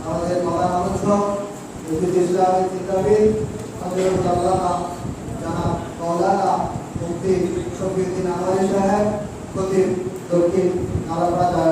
আমাদের প্রধান আলোচক ইসলামী চিন্তাবিদ হযরত আল্লামা জনাব মাওলানা মুফতি শফিউদ্দিন আনোয়ারী সাহেব খতিব দক্ষিণ নালাপাড়া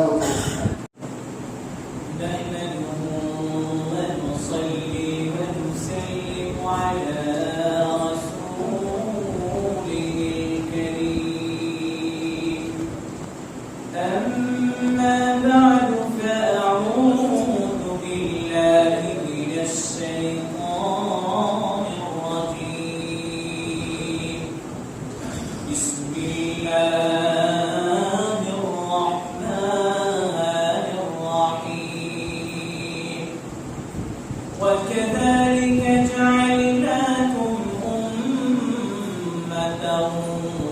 وكذلك جعلناكم أمة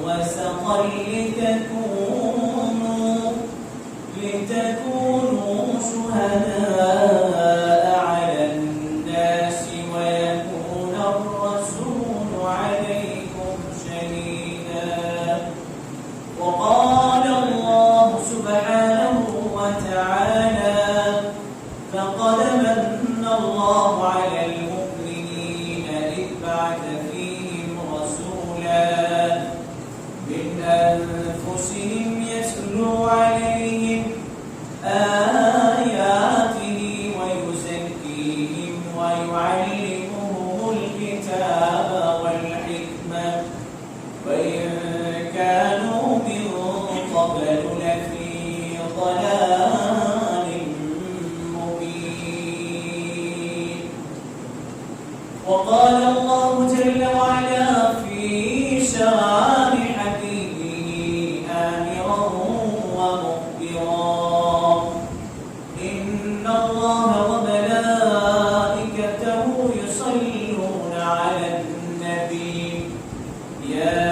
وسطا لتكونوا شهداء على الناس ويكون الرسول عليكم شهيدا وقال الله سبحانه وتعالى فقد من الله على المؤمنين إذ بعث فيهم رسولا من أنفسهم يتلو عليهم آياته ويزكيهم ويعلمهم الكتاب والحكمة وإن كانوا من قبل لفي ضلال مبين وقال الله جل وعلا في شرائع حبيبه آمرا ومخبرا إن الله وملائكته يصلون على النبي يا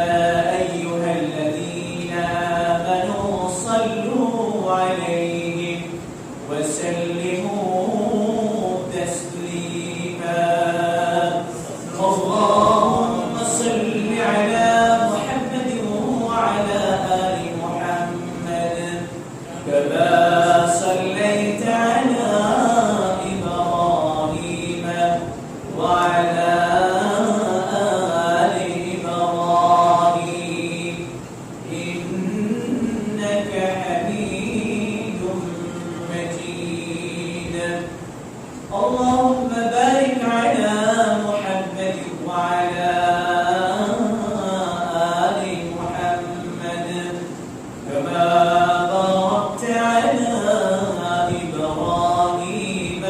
أيها الذين آمنوا صلوا عليه وسلموا تسليما اللهم صل على محمد وعلى آل محمد كما صليت على إبراهيم وعلى آل إبراهيم إنك حميد مجيد اللهم بارك على محمد وعلى آل محمد كما باركت على إبراهيم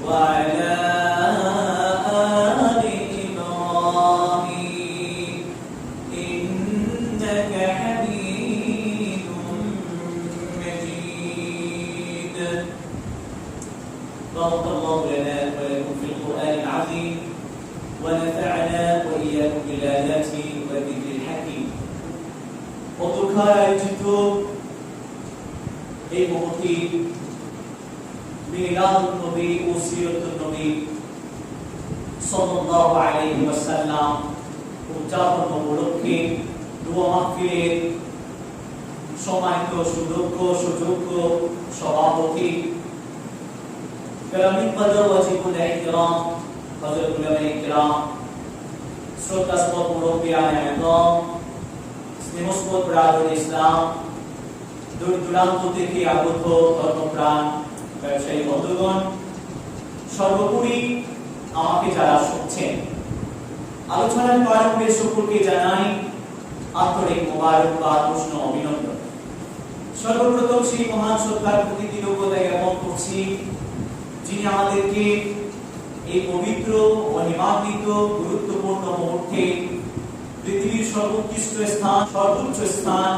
وعلى آل إبراهيم إنك حميد مجيد بارك الله لنا ولكم في القرآن العظيم ونفعنا وإياكم بالآيات والذكر الحكيم অধ্যক্ষায় আয়োজিত এই মহতী মিলাদুন নবী ও সিরাতুন নবী সাল্লাল্লাহু আলাইহি ওয়াসাল্লাম উদযাপন উপলক্ষে দোয়া মাহফিলের সম্মানিত সুযোগ্য সভাপতি কালামিন কদর ওয়াজিবুল ইহতিরাম হযরত উলামায়ে কিরাম শ্রদ্ধাস্পদ মুরব্বিয়ানে আযম স্নেহস্পদ ব্রাদার ইসলাম দূর দূরান্ত থেকে আগত ধর্মপ্রাণ ব্যবসায়ী বন্ধুগণ সর্বোপরি আমাকে যারা শুনছেন আলোচনার প্রারম্ভে সকলকে জানাই আন্তরিক মোবারকবাদ উষ্ণ অভিনন্দন সর্বপ্রথম সেই মহান সত্তার প্রতি কৃতজ্ঞতা জ্ঞাপন করছি যিনি আমাদেরকে এই পবিত্র অনিমান্বিত গুরুত্বপূর্ণ মুহূর্তে পৃথিবীর সর্বোৎকৃষ্ট স্থান সর্বোচ্চ স্থান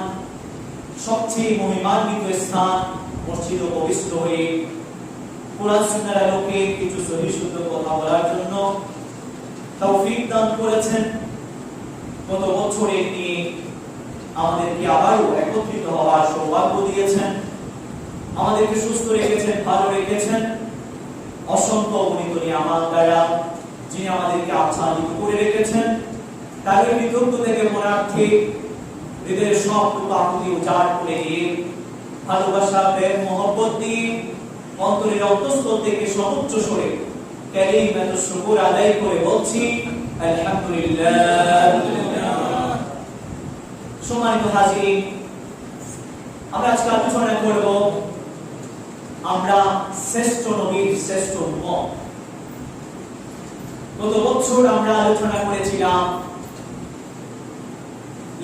সবচেয়ে মহিমান্বিত স্থান মসজিদে প্রবিষ্ট হয়ে কোরআন সুন্নাহর আলোকে কিছু সহিহ শুদ্ধ কথা বলার জন্য তৌফিক দান করেছেন গত বছরে নিয়ে আমাদেরকে আবারও একত্রিত হওয়ার সৌভাগ্য দিয়েছেন আমাদেরকে সুস্থ রেখেছেন ভালো রেখেছেন অসংখ্য অগণিত নিয়ামত দ্বারা যিনি আমাদেরকে আচ্ছাদিত করে রেখেছেন তাদের কৃতজ্ঞতা থেকে মনার্থে হৃদয়ের সব আকুতি উজাড় করে দিয়ে ভালোবাসা প্রেম মহব্বত দিয়ে অন্তরের অন্তঃস্থল থেকে সর্বোচ্চ স্বরে কালিমাতুশ শুকর আদায় করে বলছি আলহামদুলিল্লাহ। সম্মানিত হাজিরিন, আমরা আজকে আলোচনা করব আমরা শ্রেষ্ঠ নবীর শ্রেষ্ঠ উম্মত। গত বছর আমরা আলোচনা করেছিলাম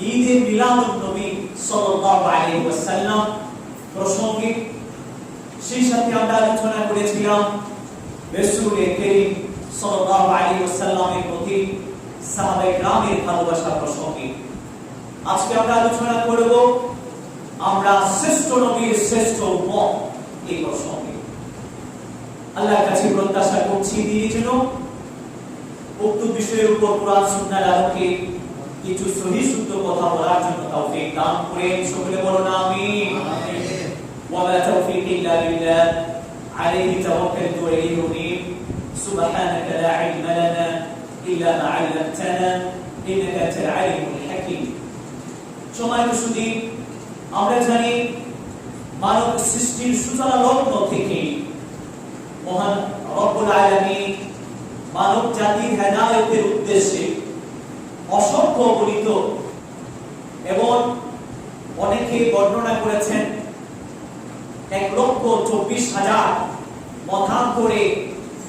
ঈদে মিলাদুন নবী সাল্লাল্লাহু আলাইহি ওয়াসাল্লাম প্রসঙ্গে। সেই সাথে আমরা আলোচনা করেছিলাম রাসূল করিম সাল্লাল্লাহু আলাইহি ওয়াসাল্লামের প্রতি সাহাবায়ে কেরামের ভালোবাসা প্রসঙ্গে। আজকে আমরা আলোচনা করব আমরা শ্রেষ্ঠ নবীর শ্রেষ্ঠ উম্মত এই প্রসঙ্গে। আল্লাহর কাছে প্রত্যাশা করছি তিনি যেন উক্ত বিষয়ের উপর কোরআন সুন্নাহর আলোকে কিছু সহিহ শুদ্ধ কথা বলার জন্য তৌফিক দান করেন। সকলে বলুন আমিন। ওয়া মা তাওফীকি ইল্লা বিল্লাহ আলাইহি তাওয়াক্কালতু ওয়া ইলাইহি উনীব। সুবহানাকা লা ইলমা লানা ইল্লা মা 'আল্লামতানা ইন্নাকা আনতাল আলিমুল হাকীম। সম্মানিত সুধী, আমরা জানি মানব সৃষ্টির সূচনা লগ্ন থেকে মহান রব্বুল আলামিন মানব জাতির হেদায়েতের উদ্দেশ্যে অসংখ্য গণিত এবং অনেকে বর্ণনা করেছেন 1,24,000 মতান্তরে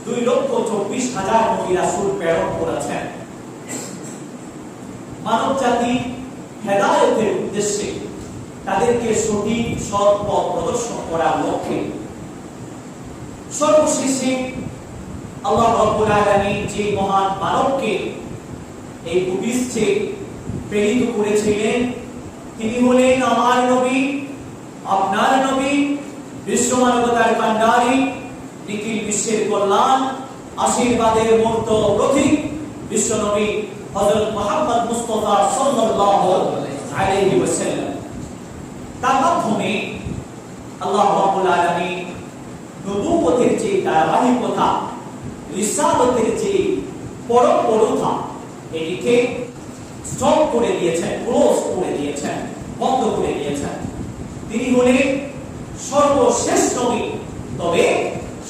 2,24,000 নবী রাসূল প্রেরণ করেছেন মানব জাতি হেদায়েতের উদ্দেশ্যে, তাদেরকে সঠিক সৎ পথ প্রদর্শন করার লক্ষ্যে। সর্বশেষে আল্লাহ রাব্বুল আলামিন যে মহান মানবকে এই ভূপৃষ্ঠে প্রেরিত করেছিলেন তিনি হলেন আমার নবী, আপনার নবী, বিশ্ব মানবতার কান্ডারি, নিখিল বিশ্বের কল্যাণ, আশীর্বাদের মূর্ত প্রতীক বিশ্ব নবী হযরত মুহাম্মদ মুস্তাফা সাল্লাল্লাহু আলাইহি ওয়াসাল্লাম। তার মাধ্যমে আল্লাহ রাব্বুল আলামিন নবুয়তের যে ধারাবাহিকতা, রিসালাতের যে পরম্পরা এটিকে স্টপ করে দিয়েছেন, ক্লোজ করে দিয়েছেন, বন্ধ করে দিয়েছেন। তিনি হলেন সর্বশেষ নবী, তবে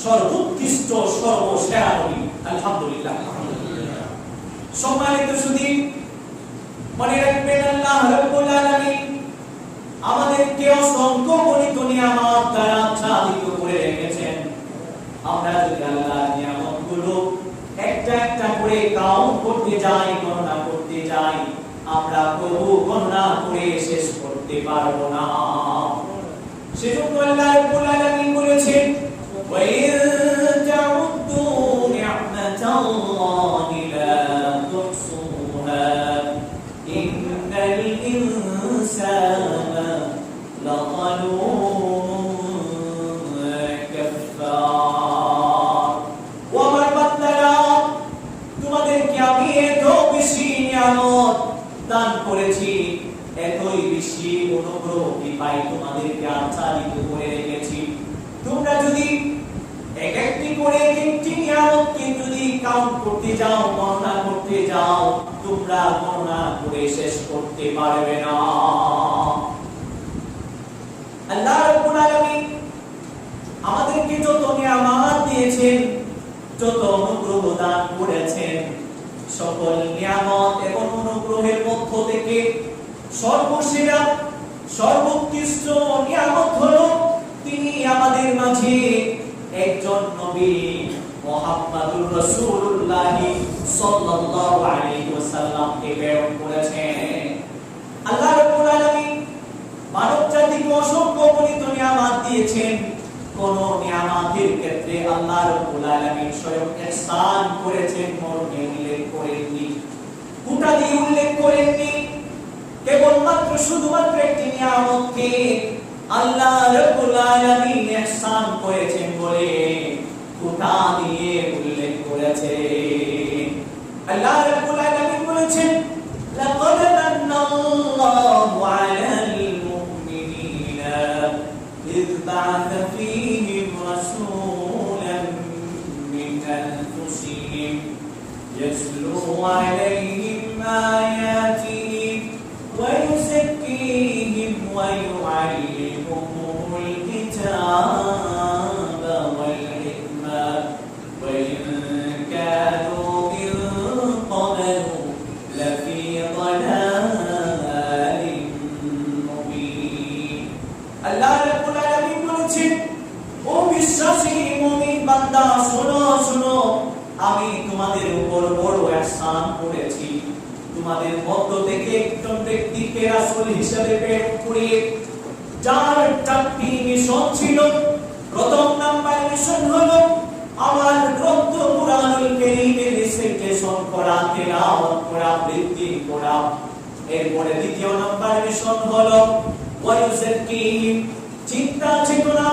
সর্বোৎকৃষ্ট সর্বসেরা নবী। আলহামদুলিল্লাহ। সম্মানিত সুধী, মনে রাখবেন আল্লাহ রাব্বুল আলামিন আমাদেরকে অসংখ্য গণিত নিয়ামত দ্বারা আচ্ছাদিত করে রেখেছেন। আমরা যদি আল্লাহর নিয়ামতগুলো একটা একটা করে কাউন্ট করতে যাই, গণনা করতে যাই, আমরা প্রভু গণনা করে শেষ করতে পারবো না। সেজন্য আল্লাহ রাব্বুল আলামিন বলেছেন ওয়া ইন তাউদ্দু নি'মাতাল্লাহি লা তুহসুহা ইন্নাল ইনসানা লাযালুমুন কাফফার। ওয়া আমার বান্দারা, তোমাদেরকে আমি এত বেশি নিয়ামত দান করেছি, এতই বেশি অনুগ্রহ কৃপাই তোমাদেরকে আচ্ছাদিত করে রেখেছি। তোমরা যদি এক একটি করে একটি নিয়ামতকে যদি কাউন্ট করতে যাও, গণনা করতে যাও, তোমরা গণনা করে শেষ করতে পারবে না। আল্লাহ রাব্বুল আলামিন আমাদেরকে যত নিয়ামত দিয়েছেন, যত অনুগ্রহ দান করেছেন, সকল নিয়ামত এবং অনুগ্রহের মধ্য থেকে সর্বসেরা সর্বোৎকৃষ্ট নিয়ামত হলো তিনি আমাদের মাঝে একজন নবী মুহাম্মদুর রাসূলুল্লাহ সাল্লাল্লাহু আলাইহি ওয়াসাল্লামকে প্রেরণ করেছেন। আল্লাহ রাব্বুল আলামিন মানব জাতিকে অসংখ্য গণিত নিয়ামত দিয়েছেন। কোন নিয়ামতের ক্ষেত্রে আল্লাহ রাব্বুল আলামিন স্বয়ং ইহসান করেছেন মর্মে উল্লেখ করেননি, গোটা দিয়ে উল্লেখ করেননি। কেবলমাত্র শুধুমাত্র একটি নিয়ামতকে আল্লাহ রাব্বুল আলামিন ইহসান করেছেন বলে গোটা দিয়ে উল্লেখ করেছেন। আল্লাহ রাব্বুল আলামিন বলেছেন লাকাদ মান্নাল্লাহু আলাল মুমিনিনা ইয বা'আথা ফীহিম রাসূলান মিন আনফুসিহিম ইয়াতলু আলাইহিম আয়াতিহি ওয়া ইউযাক্কিহিম ওয়া يعلمهم الكتاب বান্দা শোনো শোনো, আমি তোমাদের উপর বড় ihsan করেছি। তোমাদের মধ্য থেকে একজন ব্যক্তিকে রাসূল হিসেবে প্রেরণ করে, যার 4টি মিশন ছিল। প্রথম নাম্বার মিশন হলো আমার গ্রন্থ কুরআনুল কারীমের রিসাইটেশন করা, তেলাওয়াত করা, বৃদ্ধি করা। এরপরে দ্বিতীয় নাম্বার মিশন হলো ওয়ায়ুযাক্কিহিম, চিন্তা চেতনা,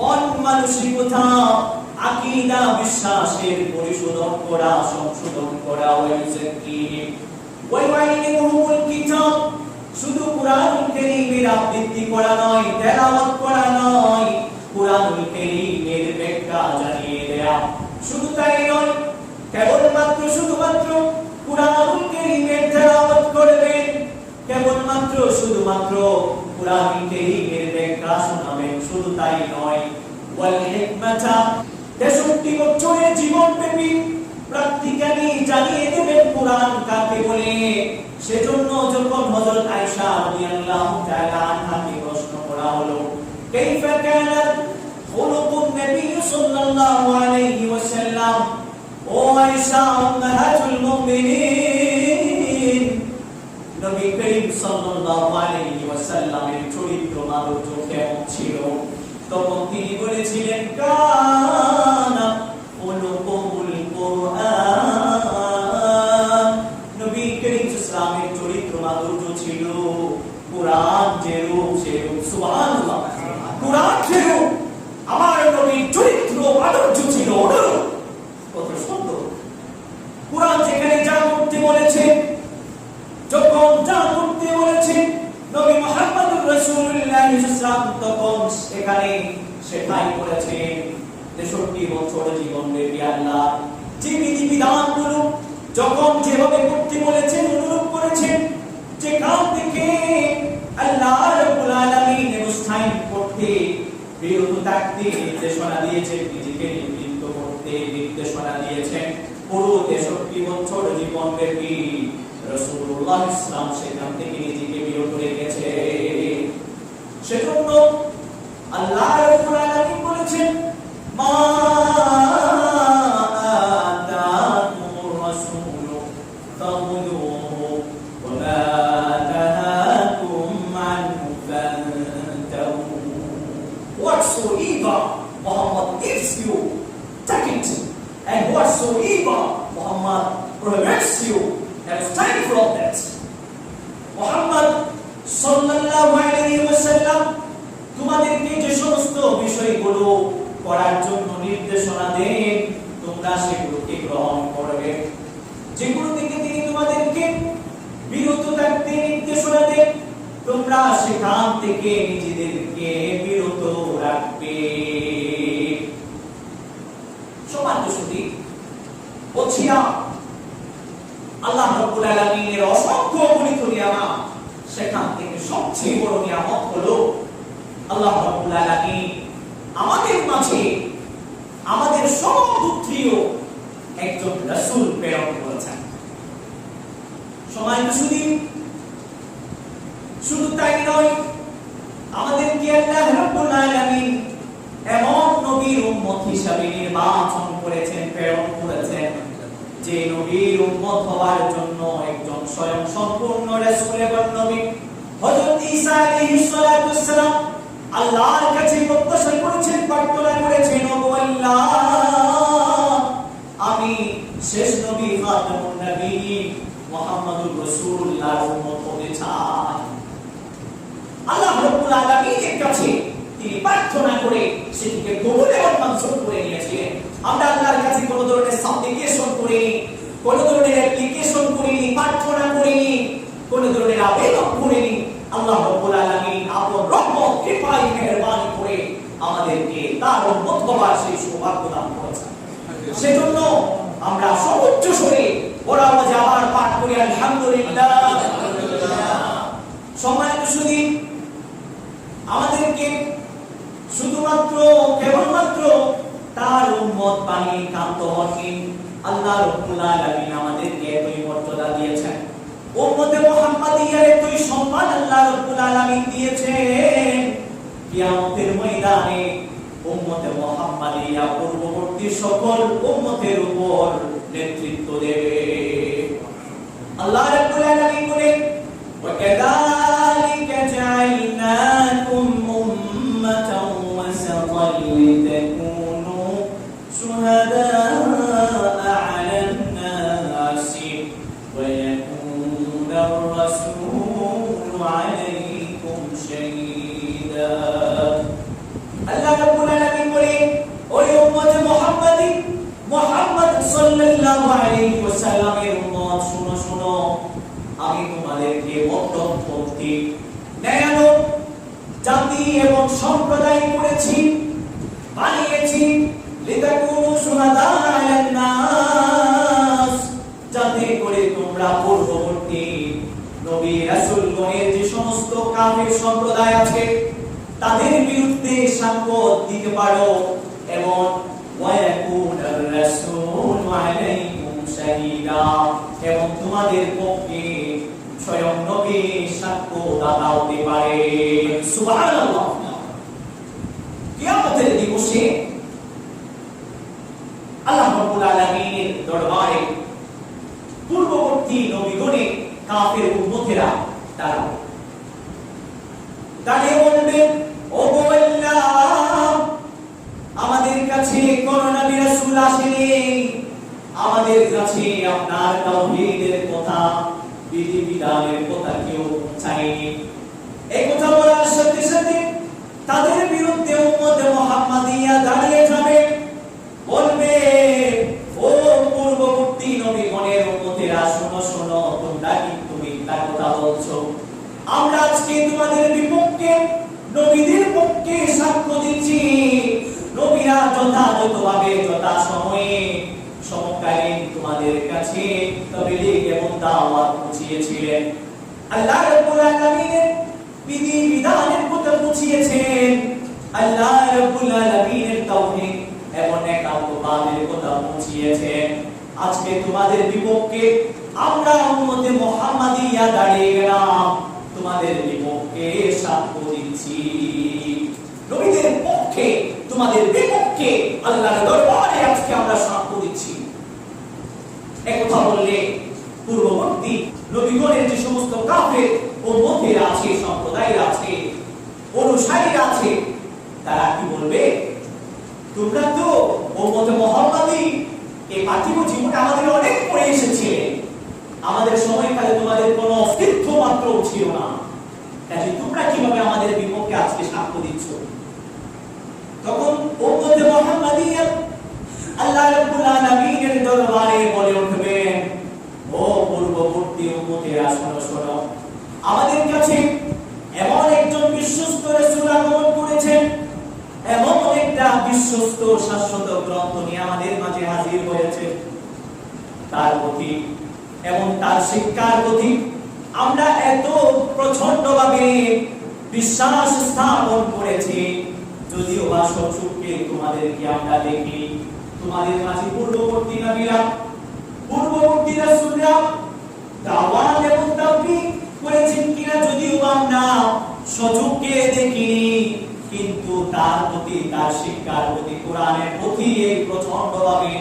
মন মানসিকতা, আকীদা বিশ্বাসের পরিশোধন করা, সংশোধন করা। ওয়ায়ুযাক্কিহিম ওয়ায়ুআল্লিমুহুমুল কিতাব, শুধু কুরআনুল কারীমের আবৃত্তি করা নয়, তেলাওয়াত করা নয়, কুরআনুল কারীমের ব্যাখ্যা জানিয়ে দেয়া। শুধু তাই নয়, কেবলমাত্র শুধুমাত্র কুরআনুল কারীমের তেলাওয়াত করবেন, কেবলমাত্র শুধুমাত্র কুরআনুল কারীমের ব্যাখ্যা শোনাবেন, শুধু তাই নয়, ওয়াল হিকমাতা, 63 বছরের জীবনব্যাপী প্র্যাকটিক্যালি জানিয়ে দেবেন কুরআন কাকে বলে। সেজন্য যখন হযরত আয়েশা রাদিয়াল্লাহু তাআলা আনহাকে প্রশ্ন করা হলো, কাইফা কানা খুলুকুন নবী সাল্লাল্লাহু আলাইহি ওয়াসাল্লাম, ও আয়েশা উম্মাহাতুল মুমিনিন, নবী করিম সাল্লাল্লাহু আলাইহি ওয়াসাল্লামের চরিত্র মাধুর্য কেমন ছিল? তখন তিনি বলেছিলেন, কানা খুলুকুল কুরআন, নবী করিম সাল্লামের চরিত্র মাধুর্য ছিল কুরআন যেরূপ সেরূপ। সুবহানাল্লাহ, কুরআন যেরূপ আমার নবীর চরিত্র মাধুর্য ছিল অনুরূপ। কত সুন্দর! কুরআন যেখানে যা করতে বলেছে, যখন যা করতে বলেছে নবী মুহাম্মদুর রাসূলুল্লাহ সাল্লাল্লাহু আলাইহি ওয়াসাল্লাম তখন এখানে সেটাই করেছেন। 63 বছর জীবনব্যাপী আল্লাহ যে বিধিবিধানগুলো যখন যেভাবে করতে বলেছেন অনুরূপ করেছেন। যেখান থেকে আল্লাহ রাব্বুল আলামিন মুস্তাহিন করতে বিরত থাকতে নির্দেশনা দিয়েছেন, নিজেকে নিবৃত্ত করতে নির্দেশনা দিয়েছেন, পুরো 63 বছর জীবনব্যাপী রাসূলুল্লাহ ইসলাম সেখান থেকে নিজেকে বিরত রেখেছে। সেজন্য আল্লাহ রাব্বুল আলামিন বলেছেন, মা আতাকুমুর রাসূলু ফাখুযুহু ওয়া মা নাহাকুম আনহু ফান্তাহু। Whatsoever Muhammad gives you, take it, and whatsoever Muhammad prohibits you, abstain from that. Muhammad সাল্লাল্লাহু আলাইহি ওয়াসাল্লাম তোমাদেরকে যে সমস্ত বিষয়গুলো করার জন্য নির্দেশনা দেন, তোমরা সেগুলোকে গ্রহণ করবে। যেগুলো থেকে তিনি তোমাদেরকে বিরত থাকতে নির্দেশনা দেন, তোমরা সেখান থেকে নিজেদেরকে বিরত রাখবে। সম্মানিত সুধী, বলছি না আল্লাহ রাব্বুল আলামিনের অসংখ্য অগণিত নিয়ামত, সেখান থেকে সবচেয়ে বড় নিয়ামত হলো আল্লাহ রাব্বুল আলামিন আমাদের মাঝে আমাদের সর্বোত্তম একজন রাসূল প্রেরণ করেছেন। সম্মানিত সুধী, শুধু তাই নয়, আমাদেরকে আল্লাহ রাব্বুল আলামিন এমন নবীর উম্মত হিসেবে নির্বাচন করেছেন, প্রেরণ করেছেন, যে নবীর উম্মত হওয়ার জন্য একজন স্বয়ং সম্পূর্ণ রাসূল এবং নবী হযরত ঈসা আলাইহিস সালাতু ওয়াস সালাম আল্লাহর কাছে প্রত্যাশা করেছেন, প্রার্থনা করেছেন, ও আল্লাহ, আমি শেষ নবী খাতামুন নবিয়্যিন মুহাম্মদুর রাসূলুল্লাহর উম্মত হতে চাই। আল্লাহ রাব্বুল আলামিনের কাছে তিনি প্রার্থনা করে সেটিকে কবুল এবং মঞ্জুর করে নিয়েছিলেন। আমরা আল্লাহর কাছে কোনো ধরনের সাপ্লিকেশন করিনি, কোনো ধরনের অ্যাপ্লিকেশন করিনি, প্রার্থনা করিনি, কোনো ধরনের আবেদন করিনি। আল্লাহ রাব্বুল আলামিন আপন রহমত কৃপায় মেহেরবানি করে আমাদেরকে তার উম্মত হওয়ার সেই সৌভাগ্য দান করেছেন। সেজন্য আমরা সর্বোচ্চ স্বরে ওরা আওয়াজে আবার পাঠ করি আলহামদুলিল্লাহ। সম্মানিত সুধী, আমাদেরকে শুধুমাত্র কেবলমাত্র তার উম্মত বানিয়ে কান্ত হননি। আল্লাহ রাব্বুল আলামিন আমাদেরকে এতই মর্যাদা দিয়েছেন, উম্মতে মুহাম্মাদিয়ার এতই সম্মান আল্লাহ রাব্বুল আলামিন দিয়েছেন। কিয়ামতের ময়দানে উম্মতে মুহাম্মাদিয়া পূর্ববর্তী পৃথিবীর সকল উম্মতের উপর নেতৃত্ব দেবে। আল্লাহ রাব্বুল আলামিন বলেন, وَكَذَلِكَ جَعَلْنَاكُمْ أُمَّةً وَسَطًا لِتَكُونُوا شُهَدَاءَ عَلَى النَّاسِ وَيَكُونَ الرَّسُولُ عَلَيْكُمْ شَهِيدًا। আল্লাহ রাব্বুল আলামিন বলেন, ওই উম্মত মুহাম্মদ সাল্লাল্লাহু আলাইহি ওয়াসাল্লামের উম্মত, শুনো শুনো, আমি তোমাদেরকে মধ্যপন্থী ন্যায়ালো জাতি এবং সম্প্রদায় করেছি, বানিয়েছি, লিতাকুনু শুহাদা আলান নাস, যাতে করে তোমরা পূর্ববর্তী নবী রাসূলগণের যে সমস্ত কাফির সম্প্রদায় আছে তাদের বিরুদ্ধে সাক্ষ্য দিতে পারো, এবং ওয়ায়াকুনার রাসূলু আলাইকুম শাহীদা, এবং তোমাদের পক্ষে স্বয়ং নবী সাক্ষ্যদাতা হতে পারে। সুবহানাল্লাহ। কিয়ামতের দিবসে আল্লাহ রাব্বুল আলামিনের দরবারে পূর্ববর্তী নবীগণের কাফের উম্মতেরা তারা বলবে, ও আল্লাহ, আমাদের কাছে কোন নবী রাসূল আসেনি, আমাদের কাছে আপনার তাওহীদের কথা, বিধিবিধানের কথা কেউ চায়নি। এই কথা বলার সাথে সাথে তাদের বিরুদ্ধে উম্মতে মুহাম্মাদিয়া দাঁড়িয়ে যাবে, বলবে, ও পূর্ববর্তী নবীগণের উম্মতেরা, শোনো শোনো, তোমরা কিন্তু মিথ্যা কথা বলছো। আমরা আজকে তোমাদের বিপক্ষে নবীদের পক্ষে সাক্ষ্য দিচ্ছি। নবীরা যথাযথভাবে যথাসময়ে সমকালীন তোমাদের কাছে তাবলীগ এবং দাওয়াত পৌঁছিয়েছিলেন। আল্লাহ রাব্বুল আলামিনের বিধিবিধানের কথা পৌঁছিয়েছেন। আল্লাহ রাব্বুল আলামিনের তাওহীদ এবং একাত্মবাদের কথা পৌঁছিয়েছেন। আজকে তোমাদের বিপক্ষে আমরা উম্মতে মুহাম্মাদিয়া দাঁড়িয়ে গেলাম, তোমাদের বিপক্ষে সাক্ষ্য দিচ্ছি। নবীদের পক্ষে, তোমাদের বিপক্ষে আল্লাহর দরবারে আজকে আমরা সাক্ষ্য দিচ্ছি। একথা বললে পূর্ববর্তী নবীগণের যে সমস্ত কাফের উম্মতেরা আছে, সম্প্রদায়ের আছে, অনুসারীরা আছে, তারা কি বলবে, তোমরা তো উম্মতে মুহাম্মাদি এই পার্থিব জীবনে আমাদের অনেক পড়ে এসেছিলে, আমাদের সময়কালে তোমাদের কোনো অস্তিত্ব মাত্র ছিল না, তাই তোমরা কিভাবে আমাদের বিপক্ষে আজকে সাক্ষ্য দিচ্ছ? তখন উম্মতে মুহাম্মাদিয়া আল্লাহ রাব্বুল আলামিনের দরবারে বলে উঠবেন, ও পূর্ববর্তী উম্মতেরা, শোনো শোনো, আমাদের কাছে এমন একজন বিশ্বস্ত রাসূল আগমন করেছেন, এমন একটা বিশ্বস্ত শাশ্বত গ্রন্থ নিয়ে আমাদের মাঝে হাজির হয়েছে। তার প্রতি এবং তার শিক্ষার প্রতি আমরা এত প্রচন্ডভাবে বিশ্বাস স্থাপন করেছি, যদিও বা সচক্ষে তোমাদেরকে আমরা দেখি। তোমাদের মাঝে পূর্ববর্তী নবীরা, পূর্ববর্তী রাসূলরা দাওয়াত এবং তাবলীগ করেছেন কিনা যদিও বা আমরা সচক্ষে দেখিনি, কিন্তু তার প্রতি, তার শিক্ষার প্রতি, কোরআনের প্রতি এই প্রচন্ডভাবে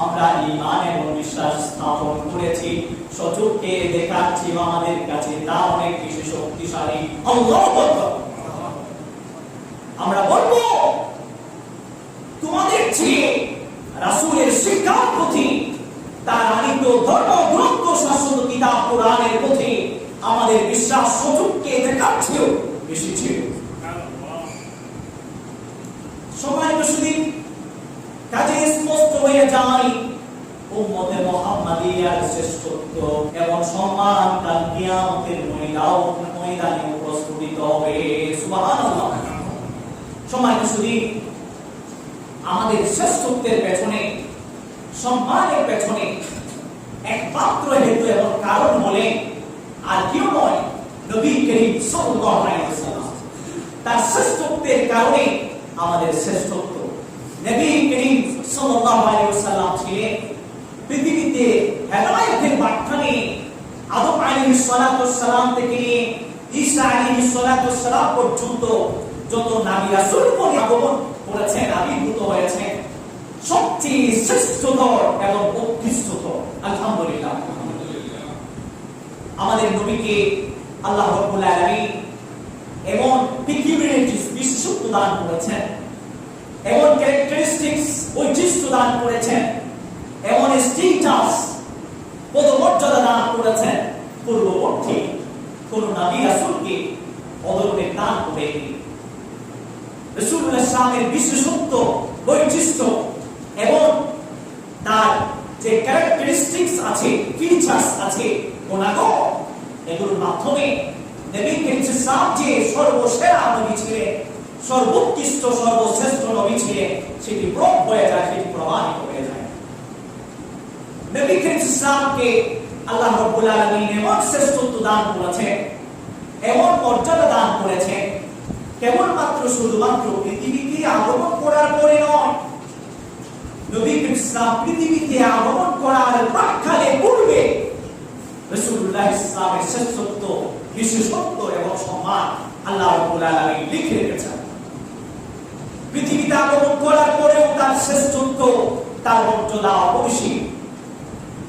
আমরা ঈমান এবং বিশ্বাস স্থাপন করেছি। সচক্ষে দেখাচ্ছি আমাদের কাছে তা অনেক বেশি শক্তিশালী। আল্লাহু আকবার। আমরা বলবো, তোমাদের চেয়ে রাসূলের শিক্ষার প্রতি, তার আনিত ধর্মগ্রন্থ শাশ্বত কিতাব কোরআনের প্রতি আমাদের বিশ্বাস সচক্ষে দেখাচ্ছেও বেশি ছিল। সম্মানিত সুধী, কাজে স্পষ্ট হয়ে যায় উম্মতে মুহাম্মাদিয়ার শ্রেষ্ঠত্ব এবং সম্মান কাল কিয়ামতের ময়দানে প্রস্ফুটিত হবে। সুবহানাল্লাহ। সম্মানিত সুধী, আমাদের শ্রেষ্ঠত্বের পেছনে, সম্মানের পেছনে একমাত্র হেতু এবং কারণ বলে আর কেউ নয়, নবী করিম সাল্লাল্লাহু আলাইহি ওয়াসাল্লাম। তার শ্রেষ্ঠত্বের কারণে আমাদের শ্রেষ্ঠত্ব। নবী করিম সাল্লাল্লাহু আলাইহি ওয়াসাল্লাম ছিলেন পৃথিবীতে হেদায়েতের বার্তা নিয়ে আদম আলাইহিস সালাতু ওয়াস সালাম থেকে ঈসা আলাইহিস সালাতু ওয়াস সালাম পর্যন্ত যত নবী রাসূল আগমন করেছেন, আবির্ভূত হয়েছেন, সবচেয়ে শ্রেষ্ঠতর এবং উৎকৃষ্টতর। আলহামদুলিল্লাহ, আমাদের নবীকে আল্লাহ রাব্বুল আলামিন এমন পিকিউলারিটিস বিশেষত্ব দান করেছেন, এমন ক্যারেক্টারিস্টিক্স বৈশিষ্ট্য দান করেছেন, এমন স্ট্যাটাস পদমর্যাদা দান করেছেন, পূর্ববর্তী কোন নবী রাসূলকে অদরণের দান করেননি। রাসূলুল্লাহ সাল্লাল্লাহু বিশেষত্ব বৈশিষ্ট্য এবং তার যে ক্যারেক্টারিস্টিক্স আছে, ফিচার্স আছে, গুণাগুণ, এগুলোর মাধ্যমে নবী করিম সাল্লাল্লাহু যে সর্বসেরা নবী ছিলেন, সর্বোৎকৃষ্ট সর্বশ্রেষ্ঠ নবী ছিলেন, সেটি প্রমাণ হয়ে যায়, সেটি প্রমাণিত হয়ে যায়। নবী করিম সাল্লাল্লাহুকে আল্লাহ রাব্বুল আলামিন এমন শ্রেষ্ঠত্ব দান করেছেন, এমন মর্যাদা দান করেছেন, কেবলমাত্র শুধুমাত্র পৃথিবীতে আগমন করার পরে নয়, নবী করিম সাল্লাল্লাহু পৃথিবীতে আগমন করার প্রাক্কালে পূর্বে রাসূলুল্লাহ সাল্লাল্লাহু আলাইহি শ্রেষ্ঠত্ব, বিশেষত্ব এবং সম্মান আল্লাহ রাব্বুল আলামিন লিখে রেখেছেন। পৃথিবীতে আগমন করার পরেও তার শ্রেষ্ঠত্ব, তার মর্যাদা অপরিসীম।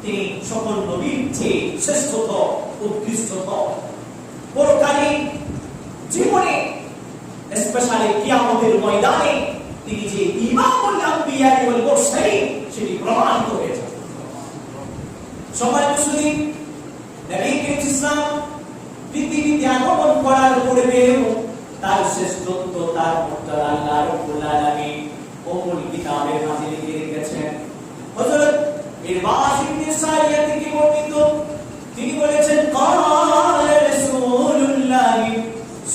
তিনি সকল নবীর চেয়ে শ্রেষ্ঠতর, উৎকৃষ্টতর। পরকালীন জীবনে, স্পেশালি কিয়ামতের ময়দানে তিনি যে ইমামুল আম্বিয়া ওয়াল মুরসালিন, সেটি প্রমাণিত হয়েছে। সবাই মুসলিম, নবী করিম সাল্লাল্লাহু পৃথিবীতে আগমন করার পূর্বেও তার শ্রেষ্ঠত্ব, তার মর্যাদা আল্লাহ রাব্বুল আলামিন ওমুল কিতাবের মাঝে লিখে রেখেছেন। হযরত ইরবাস ইবনে সারিয়া থেকে বর্ণিত, তিনি বলেছেন, قال رسول الله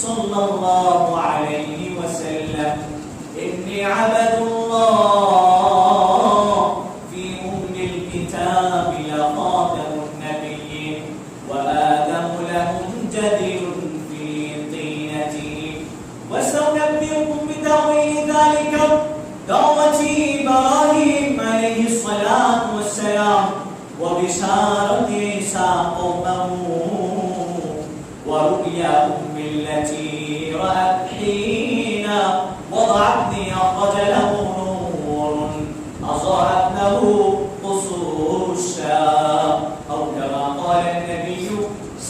صلى الله عليه وسلم إني عبد الله في أم الكتاب لخاتم النبيين وآدم لهم جدير في طينته وسأنبئكم بتأويل ذلك دعوة إبراهيم عليه الصلاة والسلام وبشارة عيسى قومه ورؤيا أم التي رأت حين وضعتني أخرج له نور أضاءت له قصور الشام أو كما قال النبي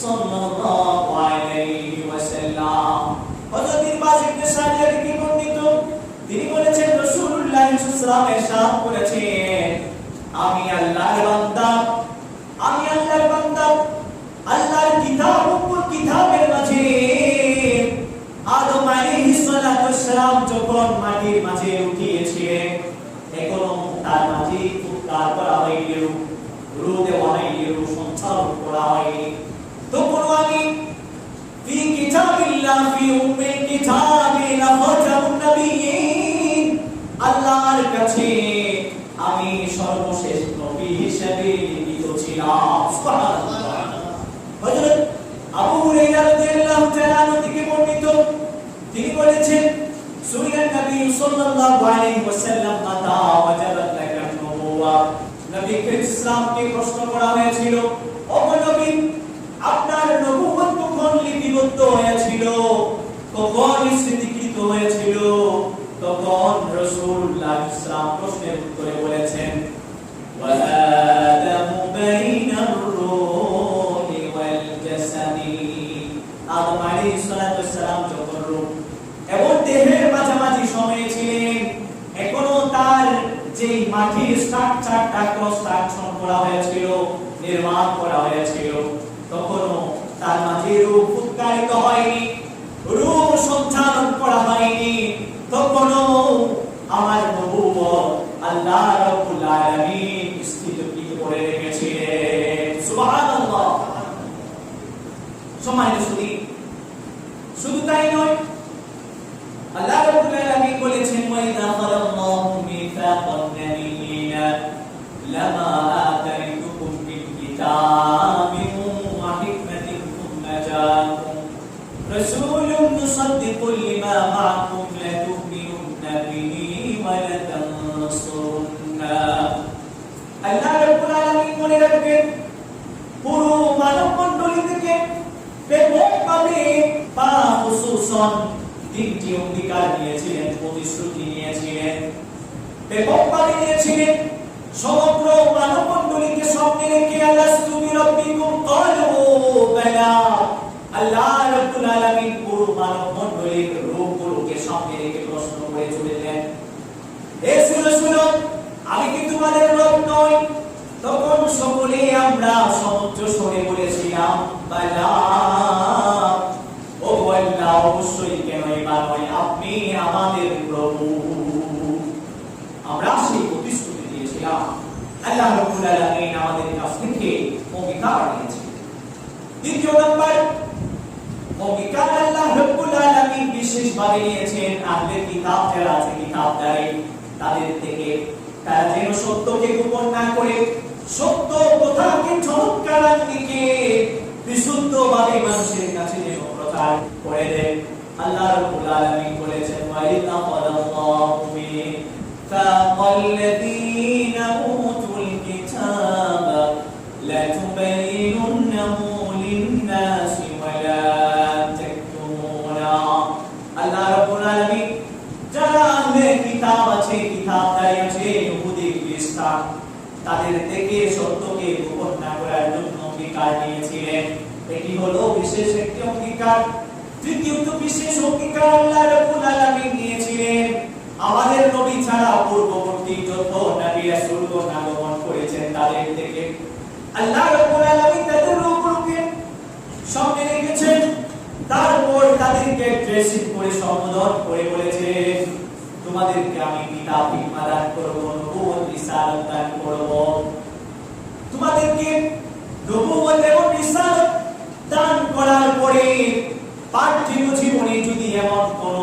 صلى الله عليه وسلم। হযরত ইরবাস ইবনে সারিয়া থেকে বর্ণিত, তিনি বলেছেন, রাসূলুল্লাহ সাল্লাল্লাহু আলাইহি ওয়াসাল্লাম ইরশাদ করেছেন, আমি আল্লাহর বান্দা, আমি আল্লাহর বান্দা। আল্লাহর কিতাব, উম্মুল কিতাবের মাঝে আদম আলাইহিস সালাতু ওয়াস সালাম যখন মাটির মাঝে উঠিয়েছিলেন, এখনো তার মাঝে ফুৎকার করা হয়নি, রূহ দেওয়া হয়নি, সঞ্চালন করা হয়নি, তখন আমি ফি কিতাবিল্লাহ ফি উম্মিল কিতাবি লাখাতামুন নবিয়্যিন, আল্লাহর কাছে আমি সর্বশেষ নবী হিসেবে লিখিত ছিলাম। সুবহানাল্লাহ। হযরত আবু হুরায়রা রাদিয়াল্লাহু তাআলা আনহু থেকে বর্ণিত, তিনি বলেছেন, সুইয়ান নবী সাল্লাল্লাহু আলাইহি ওয়াসাল্লাম মাতা ওয়াজাবাত লাকা নবুওয়া, নবী করিম সাল্লাল্লাহু প্রশ্ন করা হয়েছিল, ও নবী, আপনার নবুয়ত কখন লিপিবদ্ধ হয়েছিল, কখন স্বীকৃত হয়েছিল? তখন রাসূলুল্লাহ সাল্লাল্লাহু প্রশ্নের উত্তরে বলেছেন, ওয়া আদামু বাইনার রূহি ওয়াল জাসাদি, আদম আলাইহিস সালাম যখন রূহ এবং দেহের মাঝামাঝি সময়ে ছিলেন, এখনো তার যেই মাটির স্ট্রাকচারটা কনস্ট্রাকশন করা হয়েছিল, নির্মাণ করা হয়েছিল, তখনও তার মাঝে রূহ উৎকারিত হয়নি, রূহ সঞ্চালন করা হয়নি, তখনও আমার নবুয়ত আল্লাহ রাব্বুল আলামিন স্থিত করে রেখেছিলেন। সুবহানাল্লাহ। সম্মানিত সুধী, শুধু তাই নয়, আল্লাহ রাব্বুল আলামিন বলেছেন, ওয়া ইযা ফারাল্লাহু মিসাকান নাবিয়িনা লামা আতাইতুকুম মিন কিতাবিন ওয়া হিকমাতিন সুম্মা জাআকুম রাসূলুন মুসাদ্দিকুন লিমা মা'akum লাতু'মিনুন্না বিহি ওয়া লাতানসুরুন্না। আল্লাহ রাব্বুল আলামিন মনে রাখবেন, পুরো মানব মণ্ডলী থেকে ব্যাপকভাবে বা খুসুসান তিনটি অঙ্গীকার নিয়েছিলেন, প্রতিশ্রুতি নিয়েছিলেন। ব্যাপকভাবে নিয়েছিলেন। সমগ্র মানবমণ্ডলীকে স্বপ্নে রেখে আলাস্তু বিরাব্বিকুম ক্বালু বালা। আল্লাহ রাব্বুল আলামিন পুরো মানবমণ্ডলীর রূপগুলোকে স্বপ্নে রেখে প্রশ্ন করে চলেছেন, হে শুনো, আমি কি তোমাদের রব নই? তখন সকলে আমরা সমুচ্চ স্বরে বলেছিলাম, বালা, ও আল্লাহ, অবশ্যই, কেনই বা নয়, আপনি আমাদের প্রভু। আমরা সেই প্রতিশ্রুতি দিয়েছিলাম। আল্লাহ রাব্বুল আলামিন আমাদের কাছ থেকে অঙ্গীকার নিয়েছেন। দ্বিতীয় নাম্বার অঙ্গীকার আল্লাহ রাব্বুল আলামিন বিশেষভাবে নিয়েছেন আহলে কিতাব যারা আছে, কিতাবদারি, তাদের থেকে তারা যেন সত্যকে গোপন না করে সত্য কথাকে চমৎকার দিকে বিশুদ্ধভাবে মানুষের কাছে যেন প্রচার করে দেয়। আল্লাহ রাব্বুল আলামিন বলেছেন, ওয়া ইযা ক্বালাল্লাহু মিসাকাল্লাযীনা উতুল কিতাবা লাতুবাইয়িনুন্নাহু লিন-নাসি ওয়া লা তাকতুমুনা। আল্লাহ রাব্বুল আলামিন যারা আহলে কিতাব আছে, কিতাবদারি আছে, ইহুদি খ্রিস্টান, তাদের থেকে সত্যকে গোপন না করার জন্য অঙ্গীকার নিয়েছিলেন। এটি হলো বিশেষ একটি অঙ্গীকার। তৃতীয়ত বিশেষ অঙ্গীকার আল্লাহ রাব্বুল আলামিন নিয়েছিলেন আমাদের নবী ছাড়া পূর্ববর্তী যত নবী রাসূলগণ আগমন করেছেন তাদের থেকে। আল্লাহ রাব্বুল আলামিন তাদের রূপকে সামনে রেখেছেন, তারপর তাদেরকে ড্রেসিং করে সম্বোধন করে বলেছেন, তোমাদেরকে আমি কিতাব হিকমত দান করব, নবুয়ত রিসালাত দান করব। তোমাদেরকে নবুয়ত এবং রিসালাত দান করার পরে পার্থিব জীবনে যদি এমন কোন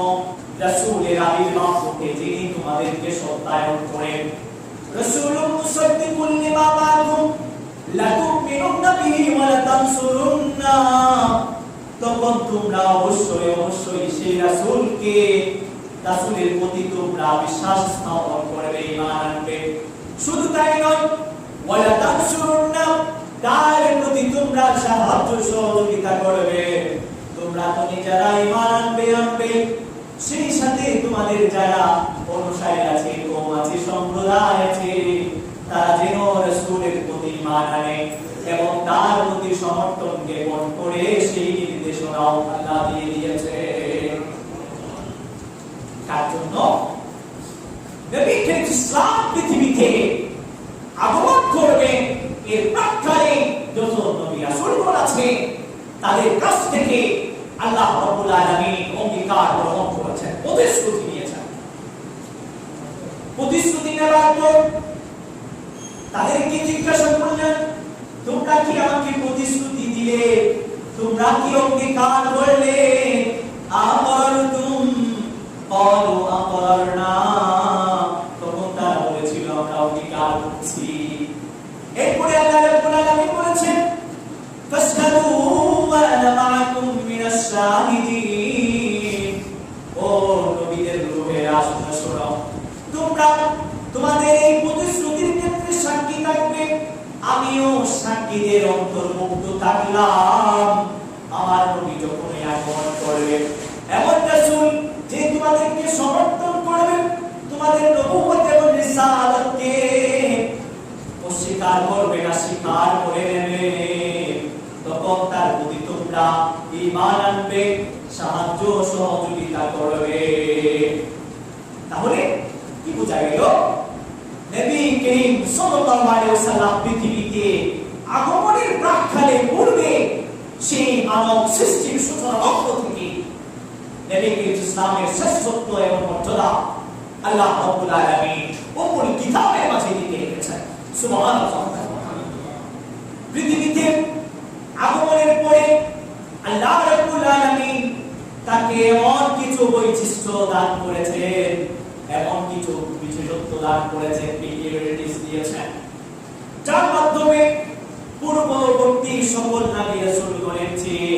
রাসূলের আবির্ভাব ঘটে যিনি তোমাদেরকে সত্যায়ন করেন, রাসূলুম মুসাদ্দিকুল লিমা মা'কুম লা তু'মিনুন্না বিহি ওয়া লা তানসুরুন্না, তখন তোমরা অবশ্যই সেই রাসূলের প্রতি তোমরা বিশ্বাস স্থাপন করবে, ঈমান আনবে। শুধু তাই নয়, ওয়া লা তানসুরুন্না, তার প্রতি তোমরা সাহায্য সহযোগিতা করবে। তোমরা তো নিজেরা ঈমান আনবে, সেই সাথে তোমাদের যারা অনুসারী আছে, কওম আছে, সম্প্রদায় আছে, তারা যেন রাসূলের প্রতি ঈমান আনে এবং তার প্রতি সমর্থন জ্ঞাপন করে সেই নির্দেশনাও আল্লাহ দিয়ে দিয়েছে। তার জন্য নবী ইসলাম পৃথিবীতে আগমন করবে, এর প্রাক্কালে যত নবী রাসূলগণ আছে তাদের কাছ থেকে আল্লাহ রাব্বুল আলামিন অঙ্গীকার গ্রহণ করেছেন, প্রতিশ্রুতি দিয়েছেন। প্রতিশ্রুতি নেওয়ার পর তাদেরকে জিজ্ঞাসা করলেন, তোমরা কি আমাকে প্রতিশ্রুতি দিলে? তোমরা কি অঙ্গীকার করলে? আকরারতুম ক্বালু আকরারনা, তখন তারা বলেছিল আমরা অঙ্গীকার করছি। এরপরে আল্লাহ রাব্বুল আলামিন বলেছেন, ফাশহাদু ওয়া আনা মা'আকুম মিনাশ শাহিদিন। ও নবীদের রূহেরা, শোনো, তোমরা তোমাদের এই প্রতিশ্রুতির ক্ষেত্রে সাক্ষী থাকবে, আমিও সাক্ষীদের অন্তর্ভুক্ত থাকলাম। আমার নবী যখনই আগমন করবে, এমন রাসূল যে তোমাদেরকে সমর্থন করবে, তোমাদের নবুয়ত এবং রিসালাতকে অস্বীকার করবে না, স্বীকার করে নেবে, তখন তার প্রতি তোমরা ঈমান আনবে, সাহায্য সহযোগিতা করবে। তাহলে কি বোঝা গেল? নবী করিম সাল্লাল্লাহু আলাইহি ওয়াসাল্লাম পৃথিবীতে আগমনের প্রাক্কালে পূর্বে সেই মানব সৃষ্টির সূচনা থেকে নবী করিম ইসলামের শ্রেষ্ঠত্ব এবং মর্যাদা আল্লাহ রাব্বুল আলামিন উপর কিতাবের মাঝে লিখে রেখেছেন। সুবহানাল্লাহ। পৃথিবীতে আগমনের পরে আল্লাহ রাব্বুল আলামিন তাকে এমন কিছু বৈশিষ্ট্য দান করেছেন, এমন কিছু বিশেষত্ব দান করেছেন, পেকুলিয়ারিটিস দিয়েছেন, যার মাধ্যমে পূর্ববর্তী সকল নবী রাসূলগণের চেয়ে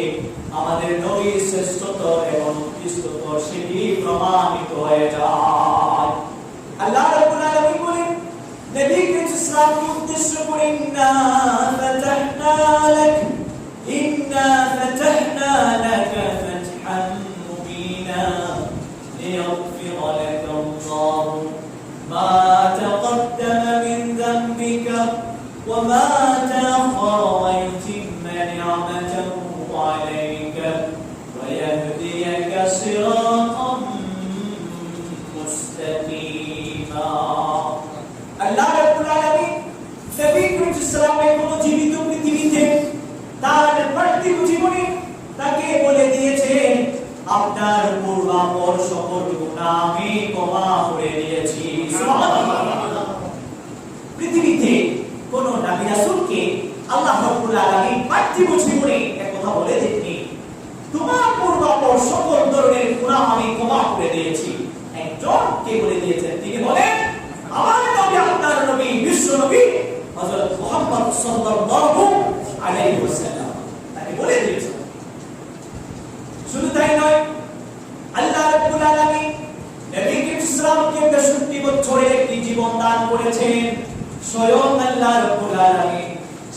আমাদের নবীর শ্রেষ্ঠত্ব এবং উৎকৃষ্টত্ব সেটি প্রমাণিত হয়ে যায়। আল্লাহ রাব্বুল আলামিন বলেন নবী ইসলামকে উদ্দেশ্য করে, ইন্না ফাতাহনা লাকা ফাতহান মুবিনা লিয়াগফিরা লাকা আল্লাহু মা وما تأخر ويتم نعمته عليك ويهديك صراطا مستقيما আল্লাহ রাব্বুল আলামিন নবী করিম সাল্লাল্লাহু আলাইহি ওয়াসাল্লামের জীবিত পৃথিবীতে তার পার্থিব জীবনে তাকে বলে দিয়েছেন আপনার পূর্বাপর সকল গুনাহ আমি ক্ষমা করে দিয়েছি সুবহানাল্লাহ। পৃথিবীতে কোন নবী রাসূলকে আল্লাহ রাব্বুল আলামিন পার্থিব জীবনে এক কথা বলে দেননি তোমার পূর্বাপর সকল ধরনের গুনাহ আমি ক্ষমা করে দিয়েছি। একজন কে বলে দিয়েছেন, তিনি বলেন আমার নবী আপনার নবী বিশ্ব নবী হযরত মুহাম্মদ সাল্লাল্লাহু আলাইহি ওয়াসাল্লাম তাকে বলে দিয়েছেন। শুধু তাই নয়, আল্লাহ রাব্বুল আলামিন নবী ইসলামকে ৬২ বছরের একটি জীবন দান করেছেন। স্বয়ং আল্লাহ রাব্বুল আলামিন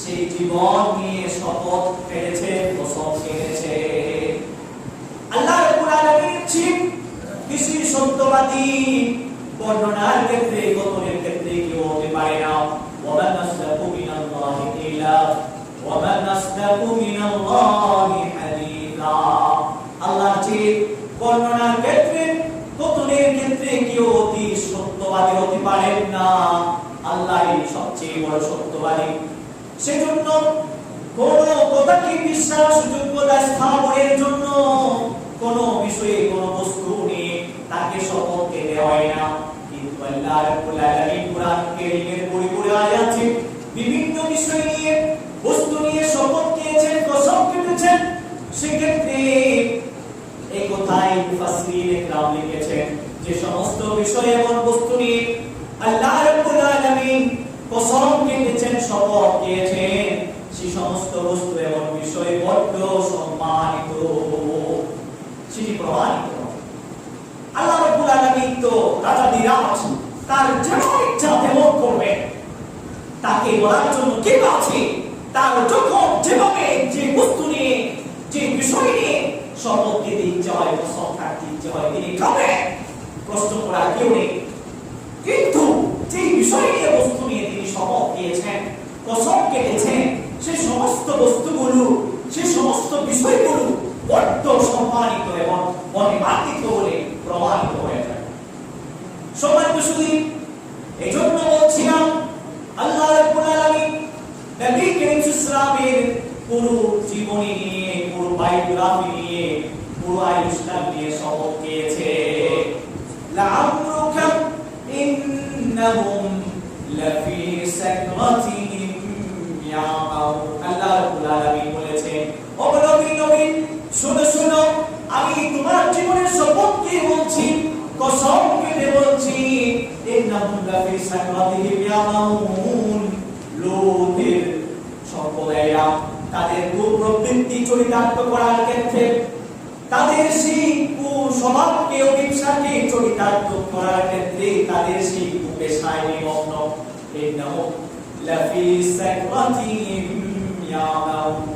সেই জীবন নিয়ে শপথ করেছেন, কসম খেয়েছে। আল্লাহ রাব্বুল আলামিন ঠিক কিছু সত্যবাদী বর্ণনার ক্ষেত্রে কতনের ক্ষেত্রে কেউ হতে পারে না। ওয়া নাসদাকু মিনাল্লাহি ইলা ওয়া নাসদাকু মিনাল্লাহি হাদিসা। আল্লাহ যে বর্ণনার ক্ষেত্রে কতনের ক্ষেত্রে কেউ অতি সত্যবাদী হতে পারেন না, আল্লাহই সবচেয়ে বড় সত্যবাদী। সেজন্য কোন কথাকে বিশ্বাসযোগ্যতা স্থাপনের জন্য কোন বিষয়ে কোন বস্তু নিয়ে তাকে শপথ খেতে হয় না। কিন্তু আল্লাহ রাব্বুল আলামিন কুরআন কারীমের পরিপূর্ণ আয়াতে বিভিন্ন বিষয় নিয়ে বস্তু নিয়ে শপথ খেয়েছেন, কসম কেটেছেন। সেক্ষেত্রে এই কথাই মুফাসসিরিনে কেরাম লিখেছেন যে সমস্ত বিষয় এবং বস্তু নিয়ে আল্লাহ রাব্বুল আলামিন কসম কেটেছেন, শপথ খেয়েছেন, সেই সমস্ত বস্তু এবং বিষয় বড্ড সম্মানিত, সেটি প্রমাণিত। আল্লাহ রাব্বুল আলামিন তো রাজাদিরাজ, তার যেমন ইচ্ছা তেমন করবেন। তাকে বলার জন্য কে আছে? তার যখন যেভাবে যে বস্তু নিয়ে যে বিষয় নিয়ে শপথ দিতে ইচ্ছে হয়, কসম কাটতে ইচ্ছে হয়, তিনি খাবেন, প্রশ্ন করার কেউ নেই। কিন্তু যে বিষয় নিয়ে বস্তু নিয়ে তিনি শপথ দিয়েছেন, কসম কেটেছেন, সেই সমস্ত বস্তুগুলো, সেই সমস্ত বিষয়গুলো বড্ড সম্মানিত এবং মহিমান্বিত বলে প্রমাণিত হয়ে যায়। সম্মানিত শুধু এই জন্য বলছিলাম আল্লাহ রাব্বুল আলামিন নবী করিম সাল্লাল্লাহু পুরো জীবনী নিয়ে, পুরো বায়োগ্রাফি নিয়ে, পুরো আয়ুষ্কাল নিয়ে শপথ খেয়েছে। লাআমরুকা ইন্নাহুম লাফি সাকরাতিহিম ইয়ামাউন। আল্লাহ রাব্বুল আলামিন বলেছেন, ও নবী শুনো শুনো, আমি তোমার জীবনের শপথ কে বলছি, কসম কেটে বলছি, ইন্নাহুম লাফি সাকরাতিহিম ইয়ামাউন। লোকের সম্প্রদায়েরা তাদের কুপ্রবৃত্তি চরিতার্থ করার ক্ষেত্রে, তাদের সেই কুস্বভাবকে অভিশাপকে চরিতার্থ করার ক্ষেত্রে, তাদের সেই কুপেশায় নিমগ্ন। ইন্নাহুম লাফি সাকরাতিহিম ইয়ামাউন।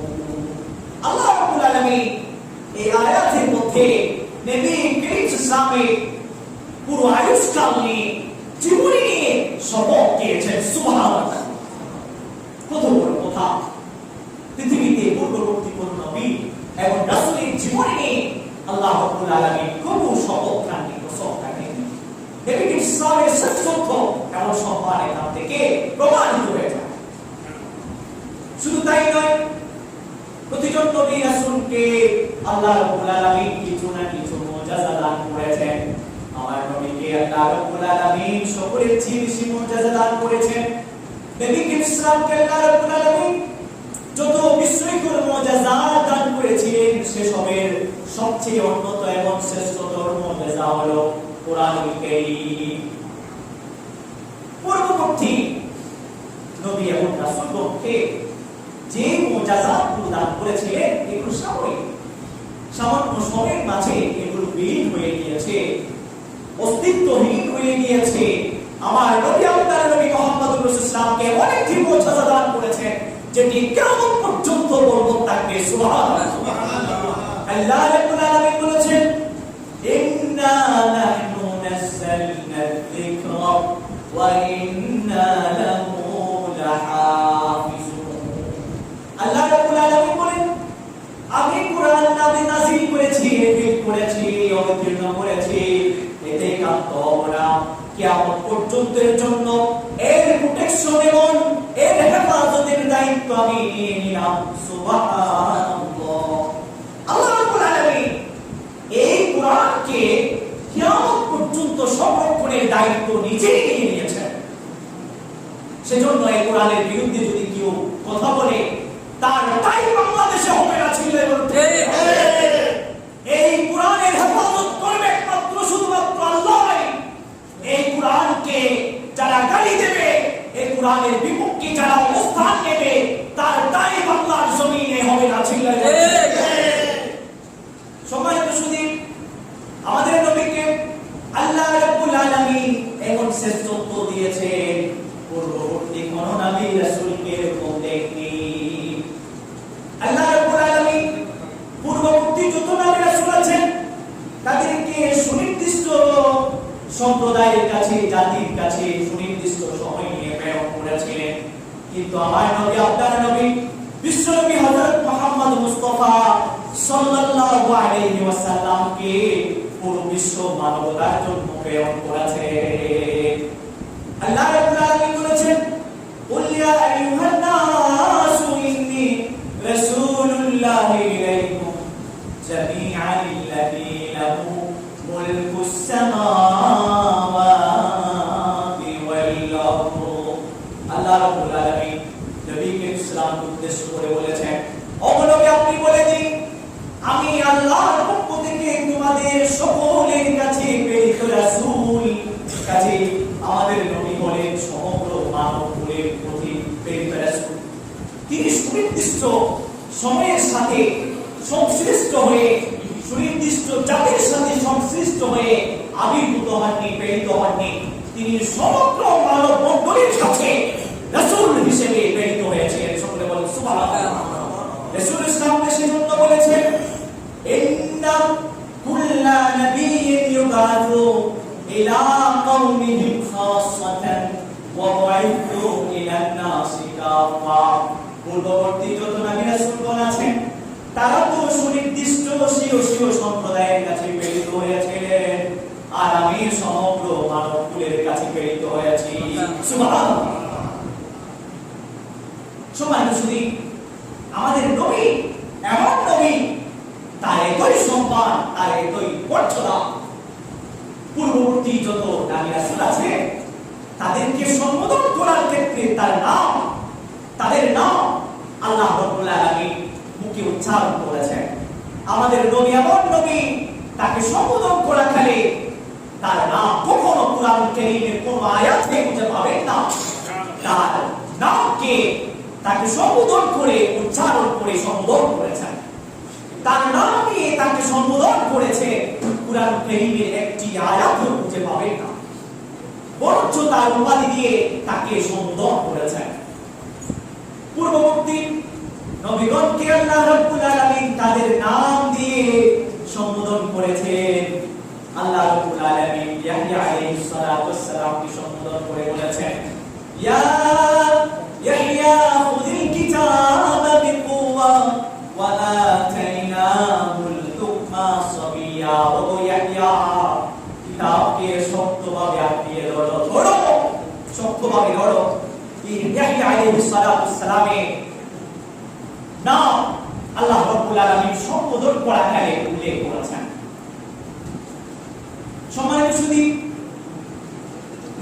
আল্লাহ রাব্বুল আলামিন এই আয়াতের মধ্যে নবী করিম সাল্লাল্লাহু পুরো আয়ুষ্কাল নিয়ে, জীবনী নিয়ে শপথ দিয়েছেন। সুবহানাল্লাহ, কত বড় কথা! পৃথিবীতে পূর্ববর্তী কোন নবী এবং রাসূলের জীবনী নিয়ে আল্লাহ রাব্বুল আলামিন কোনো শপথ খাননি, কসম খাননি। নবী করিম সাল্লাল্লাহু শ্রেষ্ঠত্ব এবং সম্মান এখান থেকে প্রমাণিত হয়ে যায়। শুধু তাই নয়, প্রতিজন নবী রাসূলকে আল্লাহ রাব্বুল আলামিন কিছু না কিছু মুজিজা দান করেছেন। আমার নবীকে আল্লাহ রাব্বুল আলামিন সকলের চেয়ে বেশি মুজিজা দান করেছেন। নবী ইসলামকে আল্লাহ রাব্বুল আলামিন যত বিস্ময়কর মুজিজা দান করেছিলেন, সেসবের সবচেয়ে উন্নত এবং শ্রেষ্ঠতর মুজিজা হলো কোরআনুল কারীম। পূর্ববর্তী নবী এবং রাসূলগণকে যে মুজিজাতগুলো দান করেছিলেন, এগুলো সামান্য সময়ের মাঝে এগুলো বিলীন হয়ে গিয়েছে, অস্তিত্বহীন হয়ে গিয়েছে। আমার নবী আপনার নবী মুহাম্মদুর রাসূলুল্লাহকে অনেকটি মুজিজা দান করেছেন, যেটি কিয়ামত পর্যন্ত বলবৎ থাকবে। সুবহানাল্লাহ, সুবহানাল্লাহ। আল্লাহ রাব্বুল আলামিন বলেছেন, ইন্না নাহনু নাযালনা যিকরা ওয়া ইন্না লাহু লাহাফিজুন। আমি কুরআন নামে নাযিল করেছি, রিভিল করেছি, অবতীর্ণ করেছি, এতে কান্ত আমরা কিয়ামত পর্যন্তের জন্য এর প্রোটেকশন এবং এর হেফাজতের দায়িত্ব আমি নিয়ে নিলাম। সুবহানাল্লাহ। আল্লাহ রাব্বুল আলামিন এই কুরআনকে কিয়ামত পর্যন্ত সংরক্ষণের দায়িত্ব নিজেই নিয়ে নিয়েছেন। সেজন্য এই কোরআনের বিরুদ্ধে যদি কেউ কথা বলে তার তাই বাংলাদেশে হবে না ছিল। এই কোরআনের হেফাজত করবে একমাত্র শুধুমাত্র আল্লাহ। এই কোরআনকে যারা গালি দেবে, এই কোরআনের বিপক্ষে যারা অবস্থান নেবে, তার তাই বাংলার জমিনে হবে না ছিল। সম্মানিত শুধু আমাদের নবীকে আল্লাহ রাব্বুল আলামিন এমন শ্রেষ্ঠত্ব দিয়েছেন, পূর্ববর্তী কোন নবী রাসূলকে এরকম দেখনি। আল্লাহ রাব্বুল আলামিন পূর্ববর্তী যত নবী রাসূল আছেন তাদেরকে সুনির্দিষ্ট সম্প্রদায়ের কাছে, জাতির কাছে সুনির্দিষ্ট সময় নিয়ে প্রেরণ করেছিলেন। কিন্তু আমার নবী, আপনার নবী, বিশ্বনবী হযরত মুহাম্মদ মুস্তাফা সাল্লাল্লাহু আলাইহি ওয়াসাল্লামকে পুরো বিশ্ব মানবতার জন্য প্রেরণ করেছেন। আল্লাহ রাব্বুল আলামিন বলেছেন, কুল ইয়া আইয়ুহান নাসু ইন্নী রাসূলুল্লাহি ইলাইকুম জামিআন আল্লাযী লাহু মুলকুস সামাওয়াতি ওয়াল আরদ। আল্লাহ রাব্বুল আলামিন নবীকে ইসলামকে উদ্দেশ্য করে বলেছেন, ও নবী আপনি বলে দিন, আমি আল্লাহর পক্ষ থেকে তোমাদের সকলের কাছে প্রেরিত রাসূল। কাজে আমাদের নবী হলেন সমগ্র মানব কুলের প্রতি প্রেরিত রাসূল। তিনি সুনির্দিষ্ট সময়ের সাথে সংশ্লিষ্ট হয়ে, সুনির্দিষ্ট জাতির সাথে সংশ্লিষ্ট হয়ে আবির্ভূত হননি, প্রেরিত হননি। তিনি সমগ্র মানব মণ্ডলীর কাছে রাসূল হিসেবে প্রেরিত হয়েছেন। সকলে বলেন সুবহানাল্লাহ। রাসূল ইসলামকে সেজন্য বলেছেন, ইন্না কুল্লা নাবিয়্যিন ইউবাথু ইলা কওমিহি খাসাতান ওয়া বু'ইথু ইলা নাসি কাফা। পূর্ববর্তী যত নবী রাসূলগণ আছেন তারা তো সুনির্দিষ্ট স্বীয় সম্প্রদায়ের কাছে প্রেরিত হয়েছিলেন, আর আমি সমগ্র মানব কুলের কাছে প্রেরিত হয়েছি। সুবহানাল্লাহ। সম্মানিত শুধু আমাদের নবী এমন নবী, তার এতই সম্মান, তার এতই মর্যাদা, পূর্ববর্তী যত নবী রাসূল আছে তাদেরকে সম্বোধন করার ক্ষেত্রে তাদের নাম আল্লাহ রাব্বুল আলামিন মুখে উচ্চারণ করেছেন। আমাদের নবী এমন নবী, তাকে সম্বোধন করা কালে তার নাম কখনো কুরআন কারীমের কোন আয়াতে খুঁজে পাবেন না। তার নামকে তাকে সম্বোধন করে, উচ্চারণ করে সম্বোধন করেছেন। তার নাম নিয়ে তাকে সম্বোধন করেছে কুরআন কারীমের একটি আয়াতও খুঁজে পাবেন না, বরঞ্চ তার উপাধি দিয়ে তাকে সম্বোধন করেছেন। পূর্ববর্তী নবীগণকে আল্লাহ রাব্বুল আলামিন তাদের নাম দিয়ে সম্বোধন করেছেন। আল্লাহ রাব্বুল আলামিন ইয়াহইয়া আলাইহিস সালাতু ওয়াস সালামকে সম্বোধন করে বলেছেন, ইয়া ইয়াহইয়া খুযিল কিতাবা বিকুওয়া ওয়া আতাইনাহুল হুকমা সাবিয়া। ও ইয়াহইয়া, কিতাবকে শক্তভাবে আঁকড়িয়ে ধরো, শক্তভাবে ধরো। ইয়াহইয়া আলাইহিস সালাতু ওয়াস সালামের নাম আল্লাহ রাব্বুল আলামিন সম্বোধন করা কালে উল্লেখ করেছেন। সম্মানিত শুধু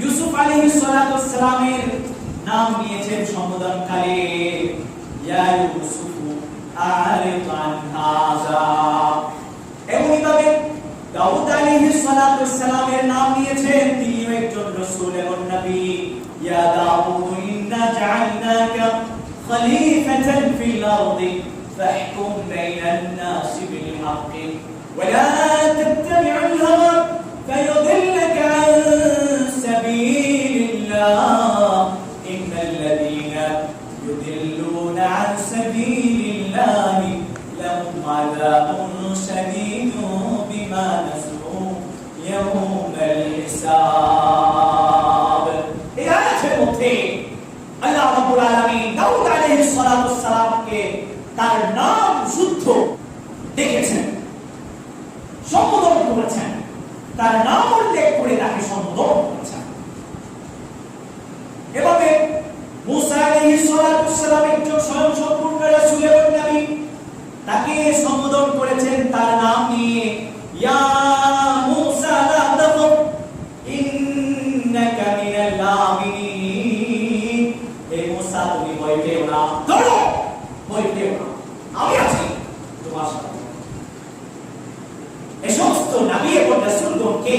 ইউসুফ আলাইহিস সালাতু ওয়াস সালামের নাম নিয়েছেন সম্বোধন কালে, ইয়া ইউসুফ আরিদ আন হাযা। এমনি ভাবে দাউদ আলাইহিস সালাতু ওয়াস সালামের নাম নিয়েছেন, তিনিও একজন রাসূল এবং নবী। ইয়া দাউদ ইন্না জাআলনাকা খলিফাতান ফিল আরদি ফাহকুম বাইনান নাসি বিল হাক্কি ওয়া লা তাত্তাবি'ুল হাওয়া فيضلك عن سبيل الله إن الذين يضلون عن سبيل الله لهم عذاب شديد بما نسوا يوم الحساب. এই আয়াতের মধ্যে আল্লাহ রাব্বুল আলামিন দাউদ আলাইহিস সালাতু ওয়াস সালামকে তার নাম শুদ্ধ ডেকেছেন, সম্বোধন করেছেন, তার নাম উল্লেখ করে তাকে সম্বোধন করেছেন। এভাবে মুসা আলাইহিস সালাম একজন স্বয়ং সম্পূর্ণ রাসূল এবং নবী, তাকে সম্বোধন করেছেন তার নাম নিয়ে, ইয়া মুসা লা তাখফ ইন্নাকা মিনাল আমিনিন। হে মুসা, তুমি ভয় পেও না, ধরো, ভয় পেও না, আমি আছি তোমার সাথে। এই সমস্ত নবী এবং রাসূলগণকে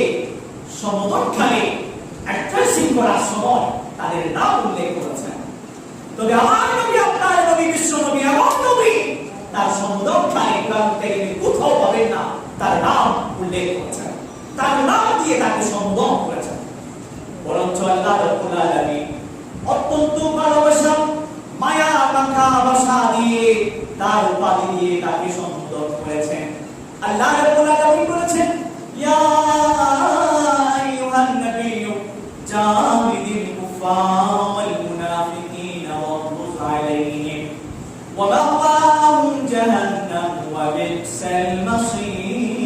সম্বোধনকালে অ্যাড্রেসিং করার সময় তাদের নাম উল্লেখ করেছেন। তবে আমার নবী, আপনার নবী, বিশ্ব নবী, আমার নবী, তার সম্বোধনকালে কোরআন থেকে কোথাও পাবেন না তার নাম উল্লেখ করেছেন, তার নাম দিয়ে তাকে সম্বোধন করেছেন। বরঞ্চ আল্লাহ রাব্বুল আলামিন অত্যন্ত ভালোবাসা, মায়া মাখা ভাষা দিয়ে, তার উপাধি দিয়ে তাকে সম্বোধন করেছেন। আল্লাহ রাব্বুল আলামিন বলেছেন, ইয়া আইয়ুহান নাবিয়্যু জাহিদিল কুফার ওয়াল মুনাফিকিনা ওয়াগhluz আলাইহিম ওয়া মাওয়াহুম জাহান্নাম ওয়া বি'সাল মাসীর।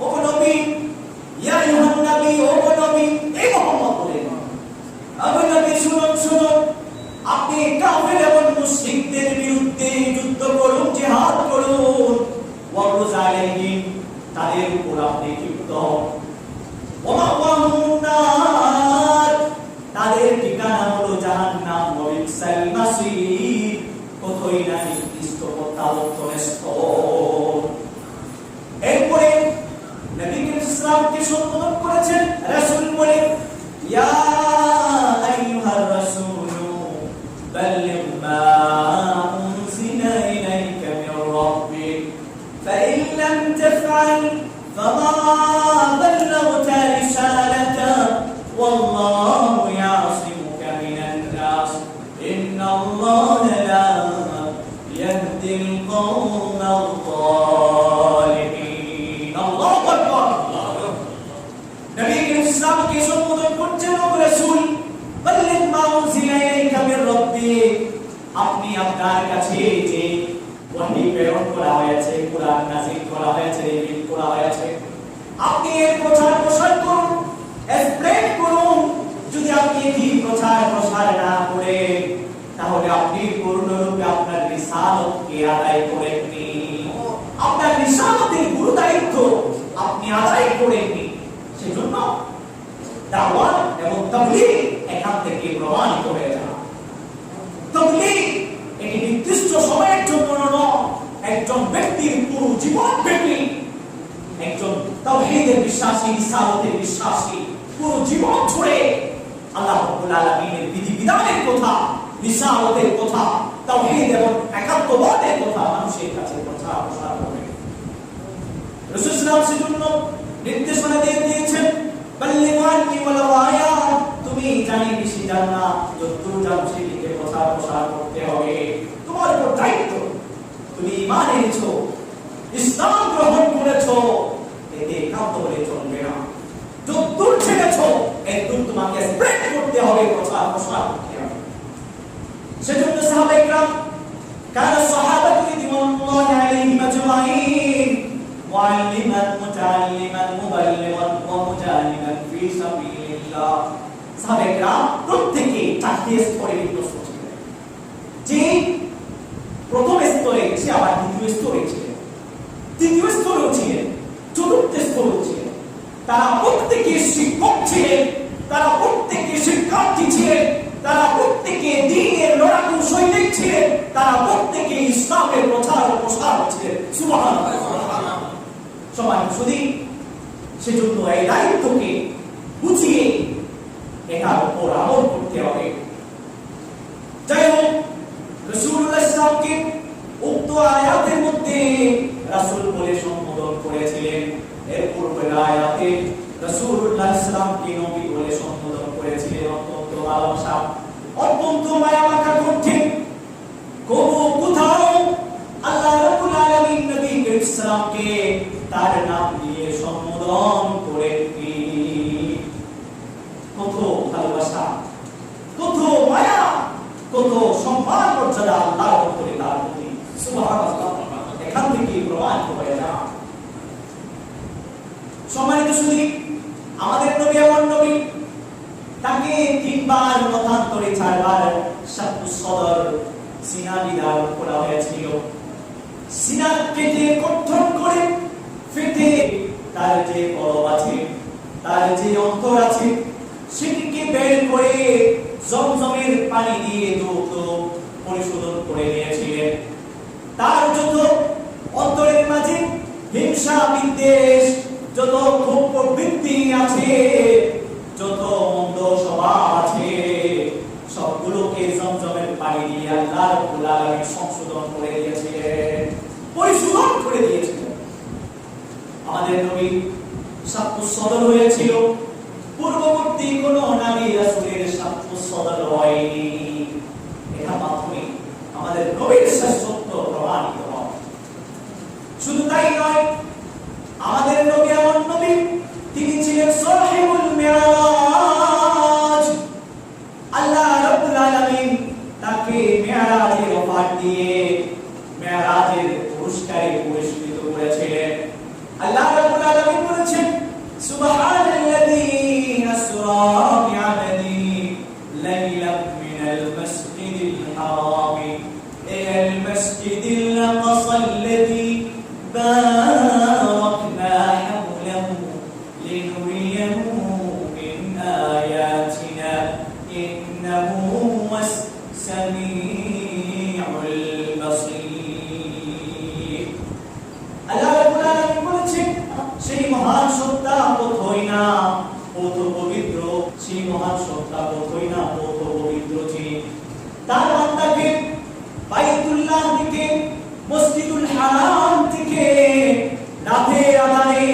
ও নবী, ইয়া আইয়ুহান নাবিয়্যু, ও নবী, এই মুহাম্মদ বলেন, আবু নবী শুনুন, শুনুন, আপনি কাফের এবং মুশরিকদের বিরুদ্ধে যুদ্ধ করুন, জিহাদ করুন, ওয়াগhluz আলাইহিম, তাদের উপর আপনি ক্ষিপ্ত হন, ওয়া মাওয়াহুম নার, তাদের ঠিকানা হলো জাহান্নাম, ওয়া বি'সাল মাসীর, কতই না নিকৃষ্ট প্রত্যাবর্তনের স্থল। এরপরে নবী করিম সাল্লাল্লাহু আলাইহি ওয়াসাল্লামকে সম্বোধন করেছেন রাসূল বলে, ইয়া আইয়ুহার রাসূলু বাল্লিগ মা উনজিলা ইলাইকা মির রাব্বিক ফাইন লাম তাফআল ফামা বাল্লাগতা রিসালাতা ওয়াল্লাহু ইয়াসিমুকা মিনান নাস ইন্নাল্লাহা লা ইয়াহদিল কওমাল যালিমিন। আল্লাহু আকবার। নবী করিম সাল্লাল্লাহু আলাইহি ওয়াসাল্লামকে সম্বোধন করছেন, ও রাসূল, বাল্লিগ মা উনজিলা ইলাইকা মির রাব্বিক, আপনি আপনার কাছে যে ওহী প্রেরণ করা হয়েছে, কুরআন নাযিল করা হয়েছে, রিভিল করা হয়েছে, আপনি এর প্রচার প্রসার করুন, এক্সপ্লেইন করুন। যদি আপনি এই প্রচার প্রসার না করেন, তাহলে আপনি পূর্ণরূপে আপনার রিসালাতকে আদায় করেননি, আপনার রিসালাতের গুরু দায়িত্ব আপনি আদায় করেননি। সেজন্য দাওয়াত এবং তাবলীগ এখান থেকে প্রমাণিত হয়ে যায়। তাবলীগ এটি নির্দিষ্ট সময়ের জন্য নয়, একজন ব্যক্তির পুরো জীবন ব্যাপী, একজন তাওহীদের বিশ্বাসী, রিসালাতের বিশ্বাসী পুরো জীবন জুড়ে আল্লাহ রাব্বুল আলামিনের বিধিবিধানের কথা, রিসালাতের কথা, তাওহীদ এবং একাত্মবাদের কথা মানুষের কাছে প্রচার প্রসার করে। রাসূল সাল্লাল্লাহু আলাইহি ওয়াসাল্লাম নির্দেশনা দিয়েছেন, বাল্লিগ আন্নি ওয়ালাউ আয়া, তুমি জানি বেশি জানো না, যতটুকু জানো সেটিকে প্রচার প্রসার করতে হবে, তোমার উপর দায়িত্ব। তুমি ঈমান এনেছো, ইসলাম গ্রহণ করেছো, এতে কাঁদতে বলে চলবে না, যতদূর ছেড়েছো একদূর তোমাকে স্প্রেড করতে হবে, প্রচার প্রসার করতে হবে। সেজন্য সাহাবায়ে কেরাম, কানা সাহাবাতু রিদওয়ানুল্লাহি আলাইহিম আজমাইন মুআল্লিমান মুতাআল্লিমান মুবাল্লিগান ওয়া মুজাহিদান ফি সাবিলিল্লাহ। সাহাবায়ে কেরাম প্রত্যেককে চারটি স্তরে বিভক্ত ছিলেন। যে প্রথম স্তরে সে আবার দ্বিতীয় স্তরে ছিলেন, তৃতীয় স্তরেও ছিলেন, চতুর্থ স্তরেও ছিলেন। তারা প্রত্যেকে শিক্ষক ছিলেন, তারা প্রত্যেকে শিক্ষার্থী ছিলেন, তারা প্রত্যেকে দ্বীনের লড়াকু সৈনিক ছিলেন, তারা প্রত্যেকে ইসলামের প্রচার ও প্রসার ছিলেন। সুবহানাল্লাহ। সবাই শুধু সেজন্য এই দায়িত্বকে বুঝিয়ে এটার উপর আমল করতে হবে। যাই হোক, রাসূলুল্লাহ সাল্লাল্লাহু আলাইহি ওয়াসাল্লামকে উক্ত আয়াতের মধ্যে রাসূল বলে সম্বোধন করেছিলেন। এর পূর্বের আয়াতে রাসূলুল্লাহ সাল্লাল্লাহু আলাইহি ওয়াসাল্লামকে নবী বলে সম্বোধন করেছিলেন। অত্যন্ত ভালোবাসা, অত্যন্ত মায়া মাখা কণ্ঠে। কোথাও আল্লাহ রাব্বুল আলামিন নবী করিম সাল্লাল্লাহু আলাইহি ওয়াসাল্লামকে তার নাম দিয়ে সম্বোধন করেননি। কত ভালোবাসা, কত মায়া, কত সম্মান মর্যাদা আল্লাহর উপরে তার প্রতি। সুবহানাল্লাহ। এখান থেকে প্রমাণিত হয়ে যায়। সম্মানিত শুধু আমাদের নবী এমন নবী, তাকে 3 বার মতান্তরে 4 বার শাক্কু সদর সিনা বিদার করা হয়েছিল। সিনা কেটে কঠোর করে ফেটে তার যে কলব আছে, তার যে অন্তর আছে, সেটিকে বের করে জমজমের পানি দিয়ে দ্রুত পরিশোধন করে নিয়েছিলেন। তার যত অন্তরের মাঝে হিংসা বিদ্বেষ, যত ক্ষোভ প্রবৃত্তি আছে, যত মন্দ স্বভাব আছে, সবগুলোকে জমজমের পানি দিয়ে আল্লাহ রাব্বুল আলামিন সংশোধন করে দিয়েছিলেন, পরিশোধন করে দিয়েছিলেন। আমাদের নবী শাক্কু সদর হয়েছিল, পূর্ববর্তী কোন নবী রাসূলের শাক্কু সদর হয়নি। এটার মাধ্যমে আমাদের নবীর শ্রেষ্ঠত্ব প্রমাণিত হয়। শুধু তাই নয়, আমাদের নবী এমন নবী, তিনি ছিলেন সাহিবুল মিরাজ। আল্লাহ রাব্বুল আলামিন তাকে মিরাজের অফার দিয়ে মিরাজের পুরস্কারে পুরস্কৃত করেছিলেন। আল্লাহ রাব্বুল আলামিন বলেছেন, সুবহানাল্লাযী আসরা বি'আবদি লাইলাম মিনাল মাসজিদিল হারাম ইলাল মাসজিদিল আকসাল্লাযী বারাকনা হাওলাহু লিনুরিয়াহু মিন আয়াতিনা ইন্নাহু হুয়াস সামিউল বাসীর। আল্লাহ রাব্বুল আলামিন বলেছেন, সেই মহান সত্তা কোথায় না কত পবিত্র, সেই মহান সত্তা কোথায় না কত পবিত্র যিনি তার বান্দাকে বাইতুল্লাহ থেকে মসজিদুল হারাম থেকে রাতের আধারে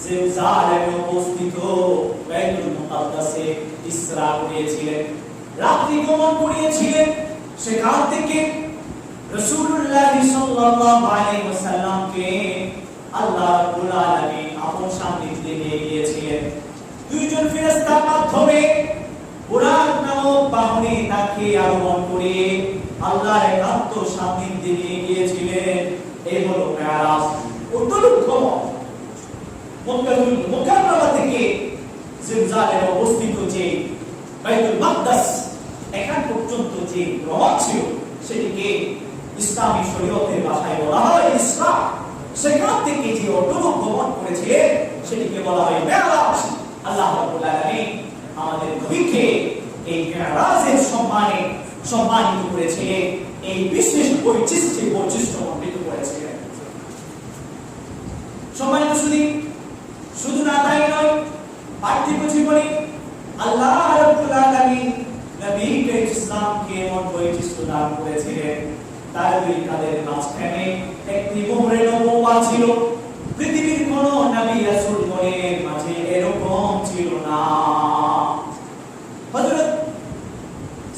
জেরুজালেমে অবস্থিত বাইতুল মুকাদ্দাসে ইসরা করিয়েছিলেন, রাত্রি গমন করিয়েছিলেন। সেখান থেকে রাসূলুল্লাহ সাল্লাল্লাহু আলাইহি ওয়াসাল্লামকে আল্লাহ রাব্বুল আলামিন আপন সান্নিধ্যে নিয়ে গিয়েছিলেন। 2 জন ফেরেশতার মাধ্যমে বুরাক নামক বাহনে তাকে আরোহণ করে আল্লাহর একান্ত সান্নিধ্যে নিয়ে গিয়েছিলেন। এই হলো মিরাজ। উত্তরোত্তর মক্কাতুল মুকাররমা থেকে জেরুজালেমে অবস্থিত যে বাইতুল মাকদাস, এখান পর্যন্ত যে ভ্রমণ ছিল, সেটিকে ইসলামী শরীয়তের ভাষায় বলা হয় ইসরা। সেখান থেকে যে অটোরূপ ভ্রমণ করেছিলেন, সেটিকে বলা হয় মিরাজ। আল্লাহ রাব্বুল আলামিন আমাদের নবীকে এই মিরাজের সম্মানে সম্মানিত করেছিলেন, এই বিশেষ বৈশিষ্ট্য মণ্ডিত করেছিলেন। সম্মানিত শুধু না তাই নয়, পার্থিব জীবনে আল্লাহ রাব্বুল আলামিন নবীকে ইসলামকে এমন বৈশিষ্ট্য দান করেছিলেন, তার 2 কাঁধের মাঝখানে একটি মোহরে নবুওয়াত ছিল। পৃথিবীর কোন নবী রাসূল গণের মাঝে এরকম ছিল না। হযরত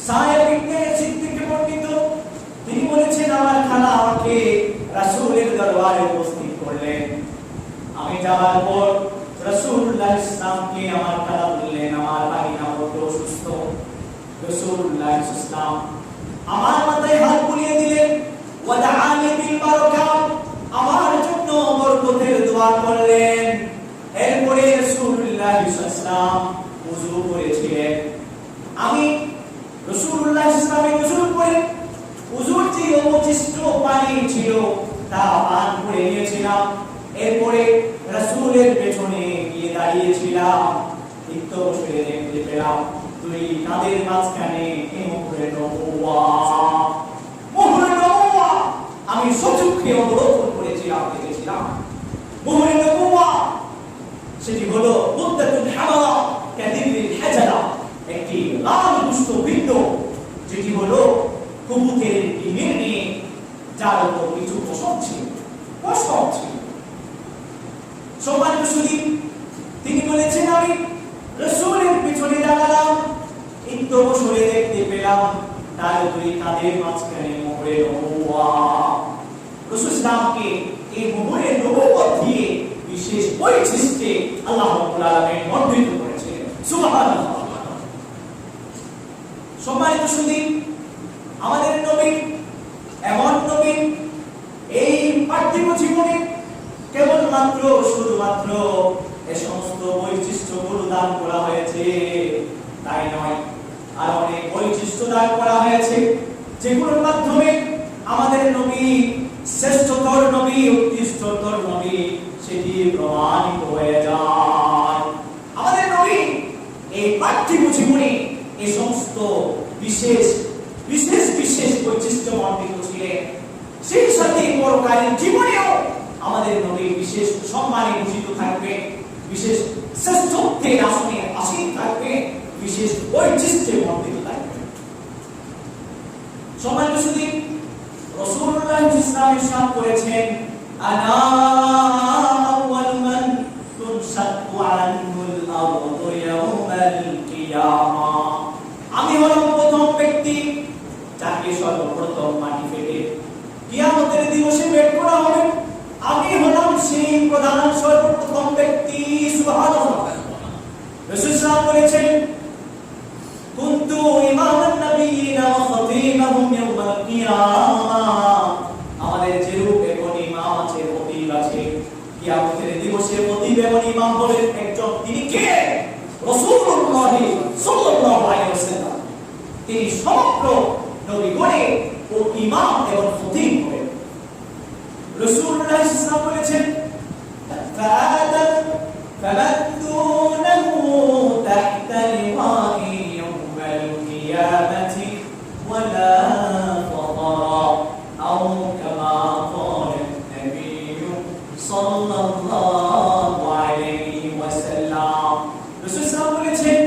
সাহেব ইবনে সিদ্দিক বর্ণিত, তিনি বলেছেন, আমার খালা আমাকে রাসূলের দরবারে উপস্থিত করলেন। আমি যাওয়ার পর রাসূলুল্লাহ ইসলামকে আমার খালা বললেন, আমার ভাগিনা বড় অসুস্থ। রাসূলুল্লাহ ইসলাম আমার মাথায় হাত বুলিয়ে দিলেন, ওয়াদাআনি বিল বারাকাত, আমার জন্য বরকতের দোয়া করলেন। এরপরে রাসূলুল্লাহ ইসলাম ওযু করেছিলেন। আমি রাসূলুল্লাহ ইসলামের ওযু করে ওযুর যে অবশিষ্ট পানি ছিল তা পান করে নিয়েছিলাম। এরপরে রাসূলের পেছনে গিয়ে দাঁড়িয়েছিলাম। একটু বসে দেখতে পেলাম 2 কাঁধের মাঝখানে মোহরে নবুওয়াত। মোহরে নবুওয়াত আমি সচক্ষে অবলোকন করেছিলাম, দেখেছিলাম। মোহরে নবুওয়াত সেটি হলো মুদ্দাতুল হামারা কাদিবিল হাজারা, একটি লাল দুষ্ট বিন্দু, যেটি হলো কবুতরের ডিমের নিয়ে, যার উপর কিছু পশম ছিল। সম্মানিত শুধু তিনি বলেছেন, আমি রাসূলের পিছনে দাঁড়ালাম, একটু বসে দেখতে পেলাম তার 2 কাঁধের মাঝখানে মোহরে নবুওয়াত। রাসূল ইসলামকে এই মোহরে নবুওয়াত দিয়ে বিশেষ বৈশিষ্ট্যে আল্লাহ রাব্বুল আলামিন মণ্ডিত করেছেন। সুবহানাল্লাহ। সম্মানিত শুধু আমাদের নবী এমন নবী, এই পার্থিব জীবনে কেবলমাত্র শুধুমাত্র এই সমস্ত বৈশিষ্ট্যগুলো দান করা হয়েছে তাই নয়, আর অনেক বৈশিষ্ট্য দান করা হয়েছে যেগুলোর মাধ্যমে আমাদের নবী শ্রেষ্ঠতর নবী, উৎকৃষ্টতর নবী সেটি প্রমাণিত হয়ে যায়। আমাদের নবী এই পার্থিব জীবনে এই সমস্ত বিশেষ বিশেষ বিশেষ বৈশিষ্ট্য মণ্ডিত ছিলেন, সেই সাথে পরকালীন জীবনেও আমাদের নবী বিশেষ সম্মানে ভূষিত থাকবে, বিশেষ শ্রেষ্ঠত্বের আসনে আসীন থাকবে, বিশেষ বৈশিষ্ট্যে মণ্ডিত থাকবে। সম্মানিত সুধী, রাসূলুল্লাহ ইসলাম ইরশাদ করেছেন, আনা আউয়ালু মান তুনশাক্কু আনহুল আরদু ইয়াউমাল কিয়ামাহ। আমি হলাম প্রথম ব্যক্তি যাকে সর্বপ্রথম মাটি ফেটে কিয়ামতের দিবসে বের করা হবে। আমি হলাম সেই প্রধান সর্বপ্রথম ব্যক্তি। সুবহানাল্লাহ। রাসূল সাল্লাল্লাহু আলাইহি বলেছেন, কুনতু ইমামান নাবিয়িনা ওয়া খাতিবাহুম ইয়াওমাল কিয়ামাহ। আমাদের যে রূপ এবং ইমাম আছে, খতিব আছে, কিয়ামতের দিবসে খতিব এবং ইমাম হলেন একজন, তিনি কে? রাসূলুল্লাহ সাল্লাল্লাহু আলাইহি ওয়াসাল্লাম। তিনি সমগ্র নবীগণের ও ইমাম এবং খতিব হলেন। রাসূলুল্লাহ সাল্লাল্লাহু বলেছেন, ফাআদাম ফামাদুনাহু তাহতা লিওয়া'i ইয়াওমাল কিয়ামাতি ওয়ালা ফাতারা আও কামা ক্বালা নবী সাল্লাল্লাহু আলাইহি ওয়াসাল্লাম। রাসূল সাল্লাল্লাহু বলেছেন,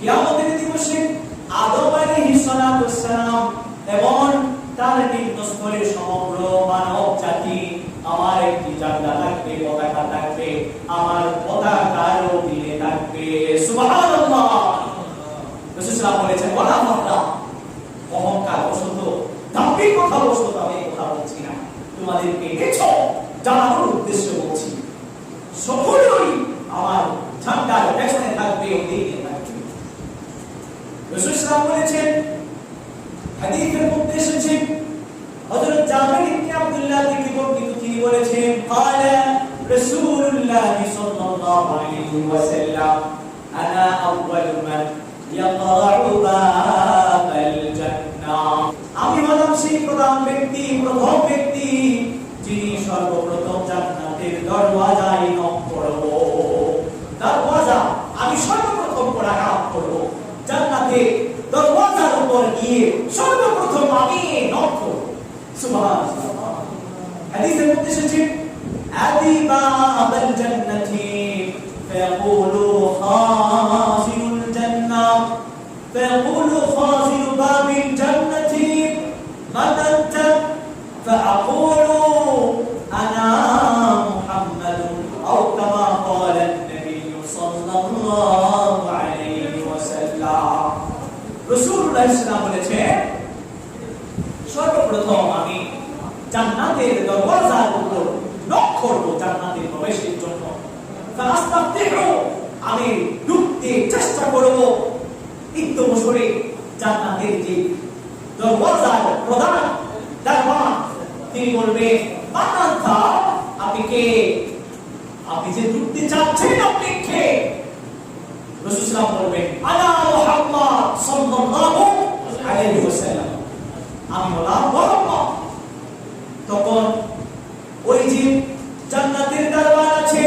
কিয়ামতের দিবসে আদম আলাইহিস সালাতু ওয়াস সালাম এবং তার নিম্নস্তরের সমগ্র মানব জাতি আমার একটি জান্নাত থাকবে, পতাকা থাকবে, আমার পতাকার অধীনে থাকবে। সুবহানাল্লাহ। রাসূল সাল্লাল্লাহু আলাইহি বলেছেন, ওয়ালা ফাখরা, অহংকার বশত, দাম্ভিকতা বশত আমি কথা বলছি না, তোমাদেরকে দেখছো জানানোর উদ্দেশ্যে বলছি, সকলেই আমার ঝান্ডার পেছনে থাকবে, অধীনে থাকবে। রাসূল সাল্লাল্লাহু আলাইহি বলেছেন, হাদিসের মধ্যে এসেছে, হযরত জাবের ইবনে আব্দুল্লাহ থেকে বর্ণিত, তিনি বলেছেন, ক্বালা রাসূলুল্লাহ সাল্লাল্লাহু আলাইহি ওয়াসাল্লাম, আনা আউয়ালু মান ইয়াকরাউ বাবাল জান্নাহ। আমি হলাম সেই প্রথম ব্যক্তি যিনি সর্বপ্রথম জান্নাতের দরওয়াজায় নক করব। দরওয়াজা আমি সর্বপ্রথম আঘাত করব, জান্নাতের দরওয়াজার উপর গিয়ে সর্বপ্রথম আমি নক করব। সুবহানাল্লাহ। হাদিসের মধ্যে এসেছে, আদি বাবাল জান্নাতি ফায়াকুলু খাজিনুল জান্নাহ ফায়াকুলু খাজিনু বাবিল জান্নাতি মান আনতা ফাআকুলু আনা মুহাম্মাদুন আও কামা ক্বালা নবী সাল্লাল্লাহু আলাইহি ওয়াসাল্লাম। রাসূলুল্লাহ সাল্লাল্লাহু আলাইহি ওয়াসাল্লাম বলেছেন, সর্বপ্রথম আমি জান্নাতের দরওয়াজার উপর নক করব জান্নাতে প্রবেশের জন্য। ফাস্তাফতিহু, আমি ঢুকতে চেষ্টা করব। একটু বছরে জান্নাতের যে দরওয়াজার প্রধান দরওয়াজা, তিনি বলবে, মানান্তা, আপনি কে? আপনি যে ঢুকতে চাচ্ছেন, আপনি কে? রাসূল সাল্লাল্লাহু আলাইহি ওয়াসাল্লাম বলবেন, আনা মুহাম্মদ সাল্লাল্লাহু আলাইহি ওয়াসাল্লাম, আমি হলাম মুহাম্মদ। তখন ওই যে জান্নাতের দরবার আছে,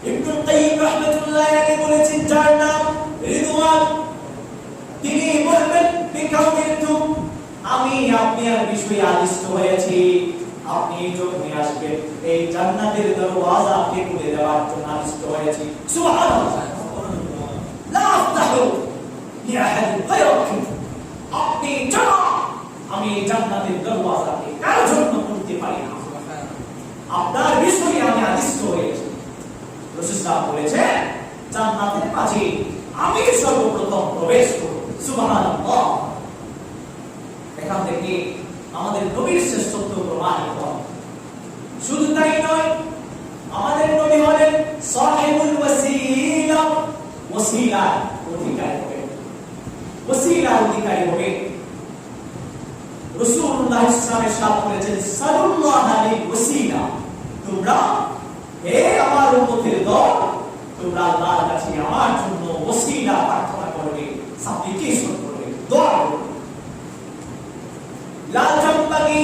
ইবনুল কাইয়্যিম রাহমাতুল্লাহি আলাইহি বলেছেন, যার নাম রিদওয়ান, তিনি বলবেন, বিকাউমিতু, আমি আপনার বিষয়ে আদিষ্ট হয়েছি, আপনি যখন আসবেন এই জান্নাতের দরওয়াজা আপনি খুলে দেওয়ার জন্য আদিষ্ট হয়েছি। সুবহানাল্লাহ। লা আফতাহু লিআহাদিন গায়রাকুম, আপনি জানা আমি জান্নাতের দরওয়াজাকে কারো জন্য খুলতে পারি না, আপনার বিষয়ে আমি আদিষ্ট হয়েছি। রাসূল সাল্লাল্লাহু বলেছেন, জান্নাতের মাঝে আমি সর্বপ্রথম প্রবেশ করব। সুবহানাল্লাহ। এখান থেকে আমাদের নবীর শ্রেষ্ঠত্ব প্রমাণিত হয়। শুধু তাই নয়, আমাদের নবী হলেন সাহিবুল ওয়াসিলা, ওয়াসিলার অধিকারী হবে, ওয়াসিলার অধিকারী হবে। রাসূলুল্লাহ সাল্লাল্লাহু আলাইহি ওয়াসাল্লাম বলেছেন সাল্লাল্লাহু আলাইহি ওয়াসিলা, তোমরা হে আমার উম্মতের দল, তোমরা আল্লাহর কাছে আমার জন্য ওসিলা প্রার্থনা করবে, সাপ্লিকেশন করবে, দোয়া করবে। লা তামবাগি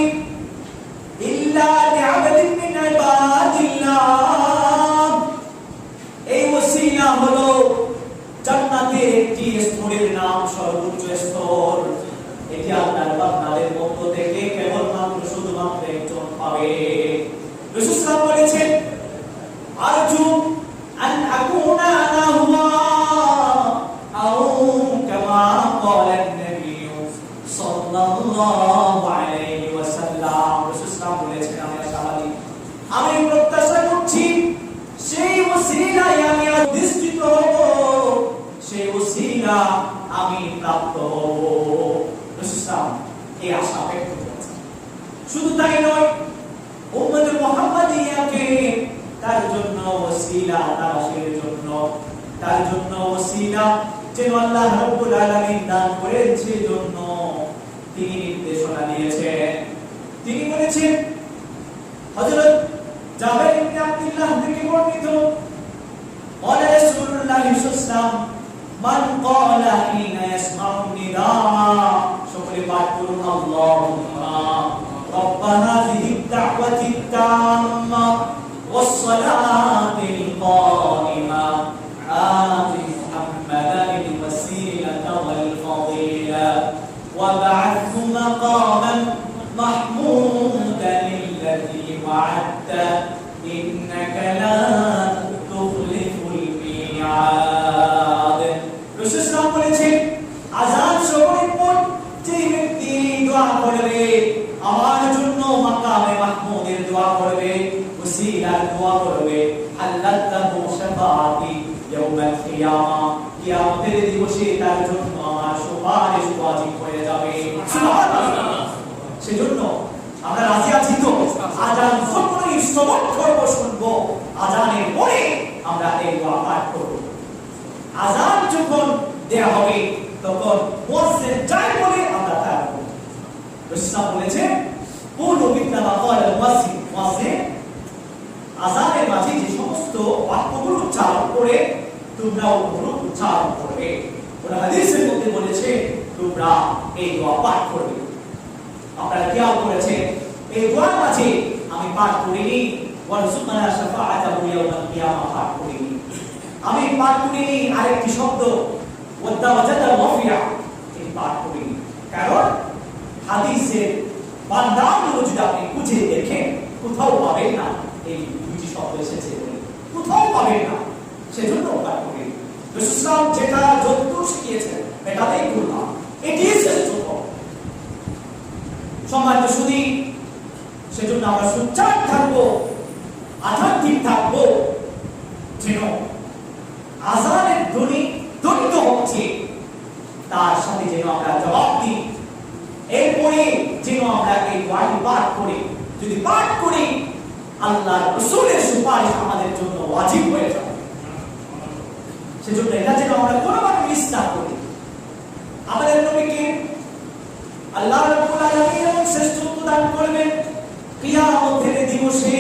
ইল্লা লিআবদিন মিন ইবাদিল্লাহ। এই ওসিলা হলো জান্নাতের একটি স্তরের নাম, সর্বোচ্চ স্তর। এটি আল্লাহর বান্দাদের পক্ষ থেকে কেবলমাত্র শুধুমাত্র একজন পাবে। রাসূল সাল্লাল্লাহু আলাইহি ওয়াসাল্লাম বলেছেন আরজু আন আকুনা আনা হুয়া আও কামা ক্বালা নবী সাল্লাল্লাহু আলাইহি ওয়াসাল্লাম। রাসূল সাল্লাল্লাহু আলাইহি ওয়াসাল্লাম বলেছেন আমি আশাবাদী, আমি প্রত্যাশা করছি সেই ওসিলায় আমি অধিষ্ঠিত হব, সেই ওসিলা আমি প্রাপ্ত হব। রাসূল সাল্লাল্লাহু এই আশা ব্যক্ত করেছেন। শুধু তাই নয়, উম্মত মুহাম্মাদিয়াকে তার জন্য ওসিলা তালাশের জন্য, তার জন্য ওসিলা যেন আল্লাহ রাব্বুল আলামিন দান করেন সেজন্য তিনি নির্দেশনা দিয়েছেন। তিনি বলেছেন, হযরত জাবের ইবনে আব্দুল্লাহ থেকে বর্ণিত, قال رسول الله صلى الله عليه وسلم من قال حين يسمع النداء সকলে পাঠ করুন আল্লাহুম্মা رب هذه الدعوة التامة والصلاة القائمة آت محمدا الوسيلة والفضيلة وابعثه مقاما محمودا الذي وعدته إنك لا تخلف الميعاد। রাসূল সাল্লাল্লাহু আলাইহি ওয়াসাল্লাম বলেছেন, আযান শ্রবণের পর যে ব্যক্তি দোয়া করবে, আমার জন্য মাকামে মাহমুদের দোয়া করবে, ওসিলার দোয়া করবে, আল্লাহু শাফাআতি ইয়াউমাল কিয়ামা, কিয়ামতের দিবসে তার জন্য আমার সুপারিশ ওয়াজিব হয়ে যাবে। সুবহানাল্লাহ। সেজন্য আমরা রাজি আছি তো? আযান যখনই শ্রবণ করব, শুনবো, আযানের পরে আমরা এই দোয়া পাঠ করব। আযান যখন দেয়া হবে তখন মুয়াজ্জিন যাই বলে আমরা তা করব। রাসূল বলেছেন, কুলু বিমা ক্বালা মুয়াজ্জিন, মুয়াজ্জিন আযানের মাঝে যে সমস্ত বাক্যগুলো উচ্চারণ করে তোমরা ওগুলো উচ্চারণ করবে। ওরা হাদিসের মধ্যে বলেছে তোমরা এই দোয়া পাঠ করবে। আপনারা খেয়াল করেছেন এই দোয়ার মাঝে আমি পাঠ করিনি ওয়ারযুকনা শাফাআতাহু ইয়াউমাল কিয়ামা পাঠ করিনি, আমি পাঠ করিনি আরেকটি শব্দ ওয়াদাওয়াজাতাল মাফিয়া, এই পাঠ করিনি। কারণ হাদিসের বান্দাগুলো যদি আপনি খুঁজে দেখেন কোথাও পাবেন না এই দুটি শব্দ এসেছে বলে, কোথাও পাবেন না। সেজন্য পাঠ করিনি। রাসূল সাল্লাল্লাহু যেটা যতটুকু শিখিয়েছেন এটাতেই করলাম, এটি শ্রেষ্ঠ। সম্মানিত শুধু সেজন্য আমরা সুচার থাকবো, আধ্যাত্মিক থাকবো, যেন আযানের ধ্বনি ধ্বনিত হচ্ছে তার সাথে যেন আমরা জবাব দিই। এরপরে যেন আমরা এই দোয়াটি পাঠ করি, যদি পাঠ করি আল্লাহর রাসূলের সুপারিশ আমাদের জন্য ওয়াজিব হয়ে যাবে। সেজন্য এটা যেন আমরা কোনোভাবে মিস না করি। আমাদের নবীকে আল্লাহ রাব্বুল আলামিন শ্রেষ্ঠত্ব দান করবেন। কিয়ামতের দিবসে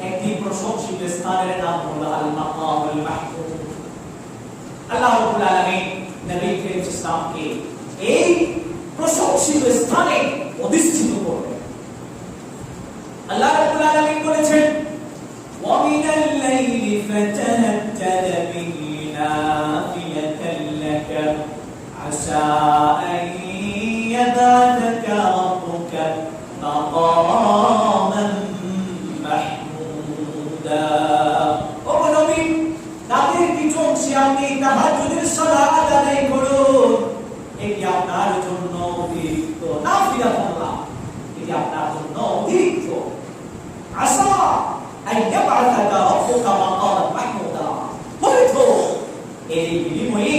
একটি প্রশংসিত স্থানের নাম হলো আল মাকামুল মাহমুদ। আল্লাহ রাব্বুল আলামিন নবী করিম সাল্লাল্লাহু এই প্রশংসিত স্থানে অধিষ্ঠিত করবেন। আল্লাহ রাব্বুল আলামিন বলেছেন, ওয়া মিনাল লাইলি ফাতাহাজ্জাদ বিহি নাফিলাতান লাকা আসা আন ইয়াবাদাকা রাব্বুকা মাকামান মাহমুদা। ও নবী, রাতের কিছু অংশে আপনি তাহাজ্জুদের সালাত আদায় করুন, এটি আপনার জন্য অতিরিক্ত নাফিলা সালাত, এটি আপনার জন্য অতিরিক্ত। আসা আইয়াবাদাকা রাব্বুকা মাকামান মাহমুদা, হয়তো এই বিনিময়ে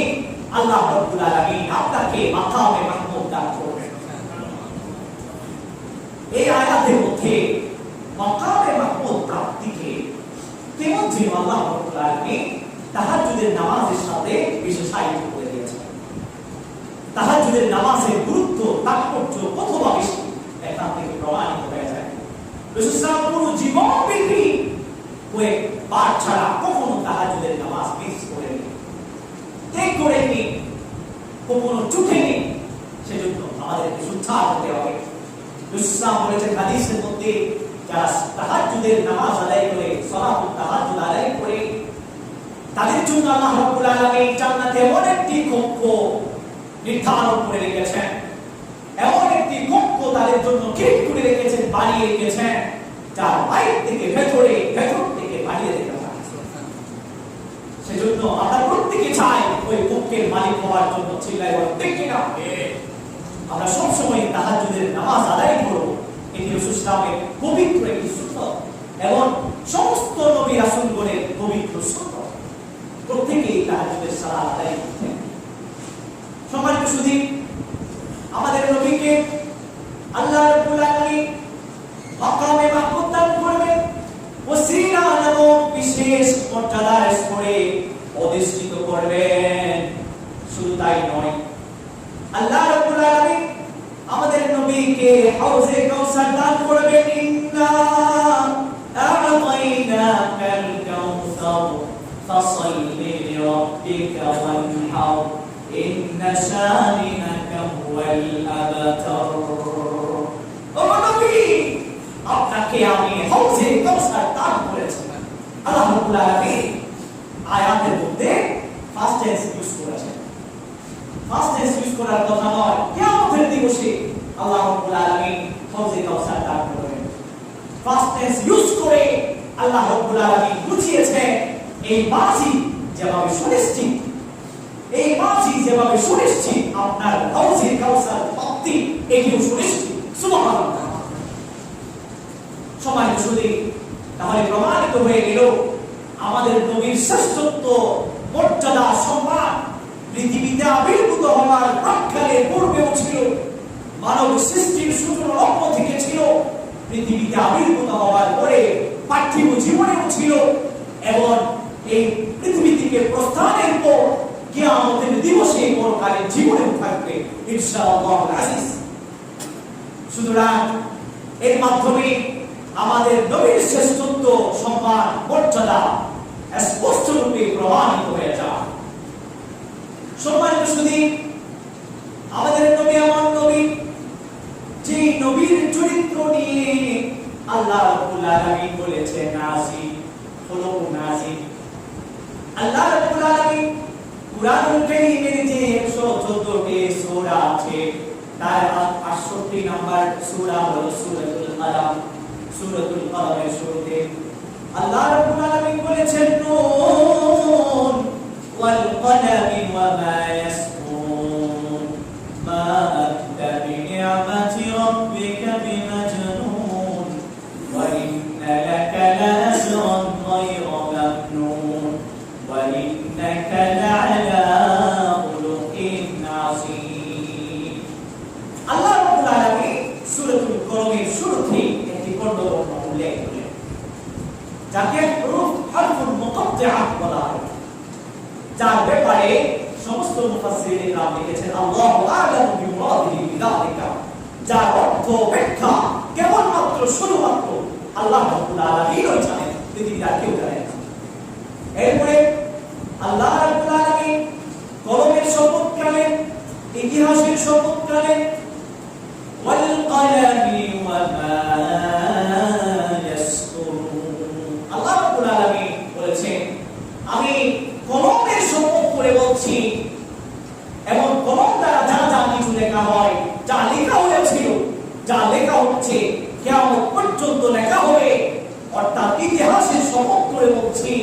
আল্লাহ রাব্বুল আলামিন আপনাকে মাকামে মাহমুদ দান করবেন। এই আয়াতের মধ্যে মাকামে মাহমুদ প্রাপ্তিকে কেমন যেন আল্লাহ রাব্বুল আলামিন তাহাজ্জুদের নামাজের সাথে বিশেষায়িত করে দিয়েছেন। তাহাজ্জুদের নামাজের গুরুত্ব তাৎপর্য কতবা বেশি এখান থেকে প্রমাণিত হয়ে যায়। রাসূল সাল্লাল্লাহু আলাইহি ওয়াসাল্লাম জীবন বিক্রি হয়ে পাঠ ছাড়া কখনো তাহাজ্জুদের নামাজ মিস করেননি, ত্যাগ করেননি, কখনো চুকেননি। সেজন্য আমাদেরকে সুচ্চার হতে হবে। রাসূল সাল্লাল্লাহু আলাইহি ওয়াসাল্লাম বলেছেন হাদিসের মধ্যে, যারা তাহাজ্জুদের নামাজ আদায় করে, সালাতুত তাহাজ্জুদ আদায় করে, তাদের জন্য আল্লাহ রাব্বুল আলামিন জান্নাতে এমন একটি কক্ষ নির্ধারণ করে রেখেছেন, এমন একটি কক্ষ তাদের জন্য ঠিক করে রেখেছেন, বানিয়ে রেখেছেন, যার বাইরে থেকে ভেতরে, ভেতর থেকে বানিয়ে রেখেছেন। সেজন্য আমরা প্রত্যেকে চাই ওই কক্ষের মালিক হওয়ার জন্য। চিল্লাই বলেন ঠিক কিনা? আমরা সবসময় তাহাজ্জুদের নামাজ আদায় করব। এটি রাসূল ইসলামের পবিত্র একটি সুন্নাত এবং সমস্ত নবী রাসূলগণের পবিত্র সুন্নাত। প্রত্যেকেই তাহাজ্জুদের সালাত আদায় করতেন। সম্মানিত সুধী, আমাদের নবীকে আল্লাহ রাব্বুল আলামিন মাকামে মাহমুদ দান করবেন, ওসিলা নামক বিশেষ মর্যাদার স্তরে অধিষ্ঠিত করবেন। শুধু তাই নয়, আল্লাহ রাব্বুল আলামিন আমাদের নবীকে হাউজে কাউসার দান করবেন। ইন্না আ'তাইনাকাল কাউসার ফাসাল্লি লিরাব্বিকা ওয়ানহার ইন্না শানিআকা হুয়াল আবতার। ও নবী, আপনাকে আমি হাউজে কাউসার দান করেছি। আল্লাহ রাব্বুল আলামিন আয়াতের মধ্যে ফার্স্ট টেন্স ইউজ করেছেন। ফার্স্ট টেন্স ইউজ করার কথা নয়, কিয়ামতের দিবসে আল্লাহ রাব্বুল আলামিন হাউজে কাউসার দান করবেন। ফার্স্ট টেন্স ইউজ করে আল্লাহ রাব্বুল আলামিন বুঝিয়েছেন এই মাঝি যেভাবে সুনিশ্চিত, এই মাঝি যেভাবে সুনিশ্চিত, আপনার হাউজে কাউসার প্রাপ্তি এটিও সুনিশ্চিত। সুবহানাল্লাহ। সম্মানিত সুধী, তাহলে প্রমাণিত হয়ে গেল আমাদের নবীর শ্রেষ্ঠত্ব, মর্যাদা, সম্মান পৃথিবীতে আবির্ভূত হওয়ার প্রাক্কালে পূর্বেও ছিল, মানব সৃষ্টির সূচনা লক্ষ্য থেকে ছিল, পৃথিবীতে আবির্ভূত হওয়ার পরে পার্থিব জীবনেও ছিল, এবং এই পৃথিবী থেকে প্রস্থানের পর কিয়ামতের দিবসে পরকালের জীবনেও থাকবে ইনশাআল্লাহ আজিজ। সুতরাং এর মাধ্যমে আমাদের নবীর শ্রেষ্ঠত্ব, সম্মান, মর্যাদা স্পষ্ট রূপে প্রমাণিত হয়ে যায়। সম্মানিত সুধী, আমাদের নবী এমন নবী যে নবীর চরিত্র নিয়ে আল্লাহ রাব্বুল আলামিন বলেছেন নাজিল, খুলুক নাজিল। আল্লাহ রাব্বুল আলামিন কুরআনুল কারীমের যে 114টি সূরা আছে, তার 68 নম্বর সূরা হলো সূরাতুল কলম। সূরাতুল কলমের শুরুতে আল্লাহ রাব্বুল আলামিন বলেছেন নুন ওয়াল কলমি ওয়া মা ইয়াসতুরুন মা আনতা বিনি'মাতি রাব্বিকা বিমাজনুন ওয়া ইন্না লাকা লা'ajran ghayra mamnun ওয়া ইন্নাকা লা'আলা খুলুকিন আযীম। আল্লাহ রাব্বুল আলামিন সূরাতুল কলমের শুরুতে উল্লেখ করেন, যাকে হুরুফ হারফুল মুকাত্তাআ বলা হয়, যার ব্যাপারে সমস্ত মুফাসসিরিন নাম লিখেছেন আল্লাহু আ'লামু বিমুরাদিহি বিযালিকা, যার অর্থ ব্যাখ্যা কেবলমাত্র শুধুমাত্র আল্লাহ রাব্বুল আলামিনই জানেন, পৃথিবীর আর কেউ জানে না। এরপরে আল্লাহ রাব্বুল আলামিন কলমের শপথ করলেন, ইতিহাসের শপথ করলেন, ওয়াল কলমি ওয়া মা আমি কলমের শপথ করে বলছি, এবং কলম দ্বারা যা যা কিছু লেখা হয়, যা লেখা হয়েছিল, যা লেখা হচ্ছে, কিয়ামত পর্যন্ত লেখা হবে, অর্থাৎ ইতিহাসের শপথ করে বলছি,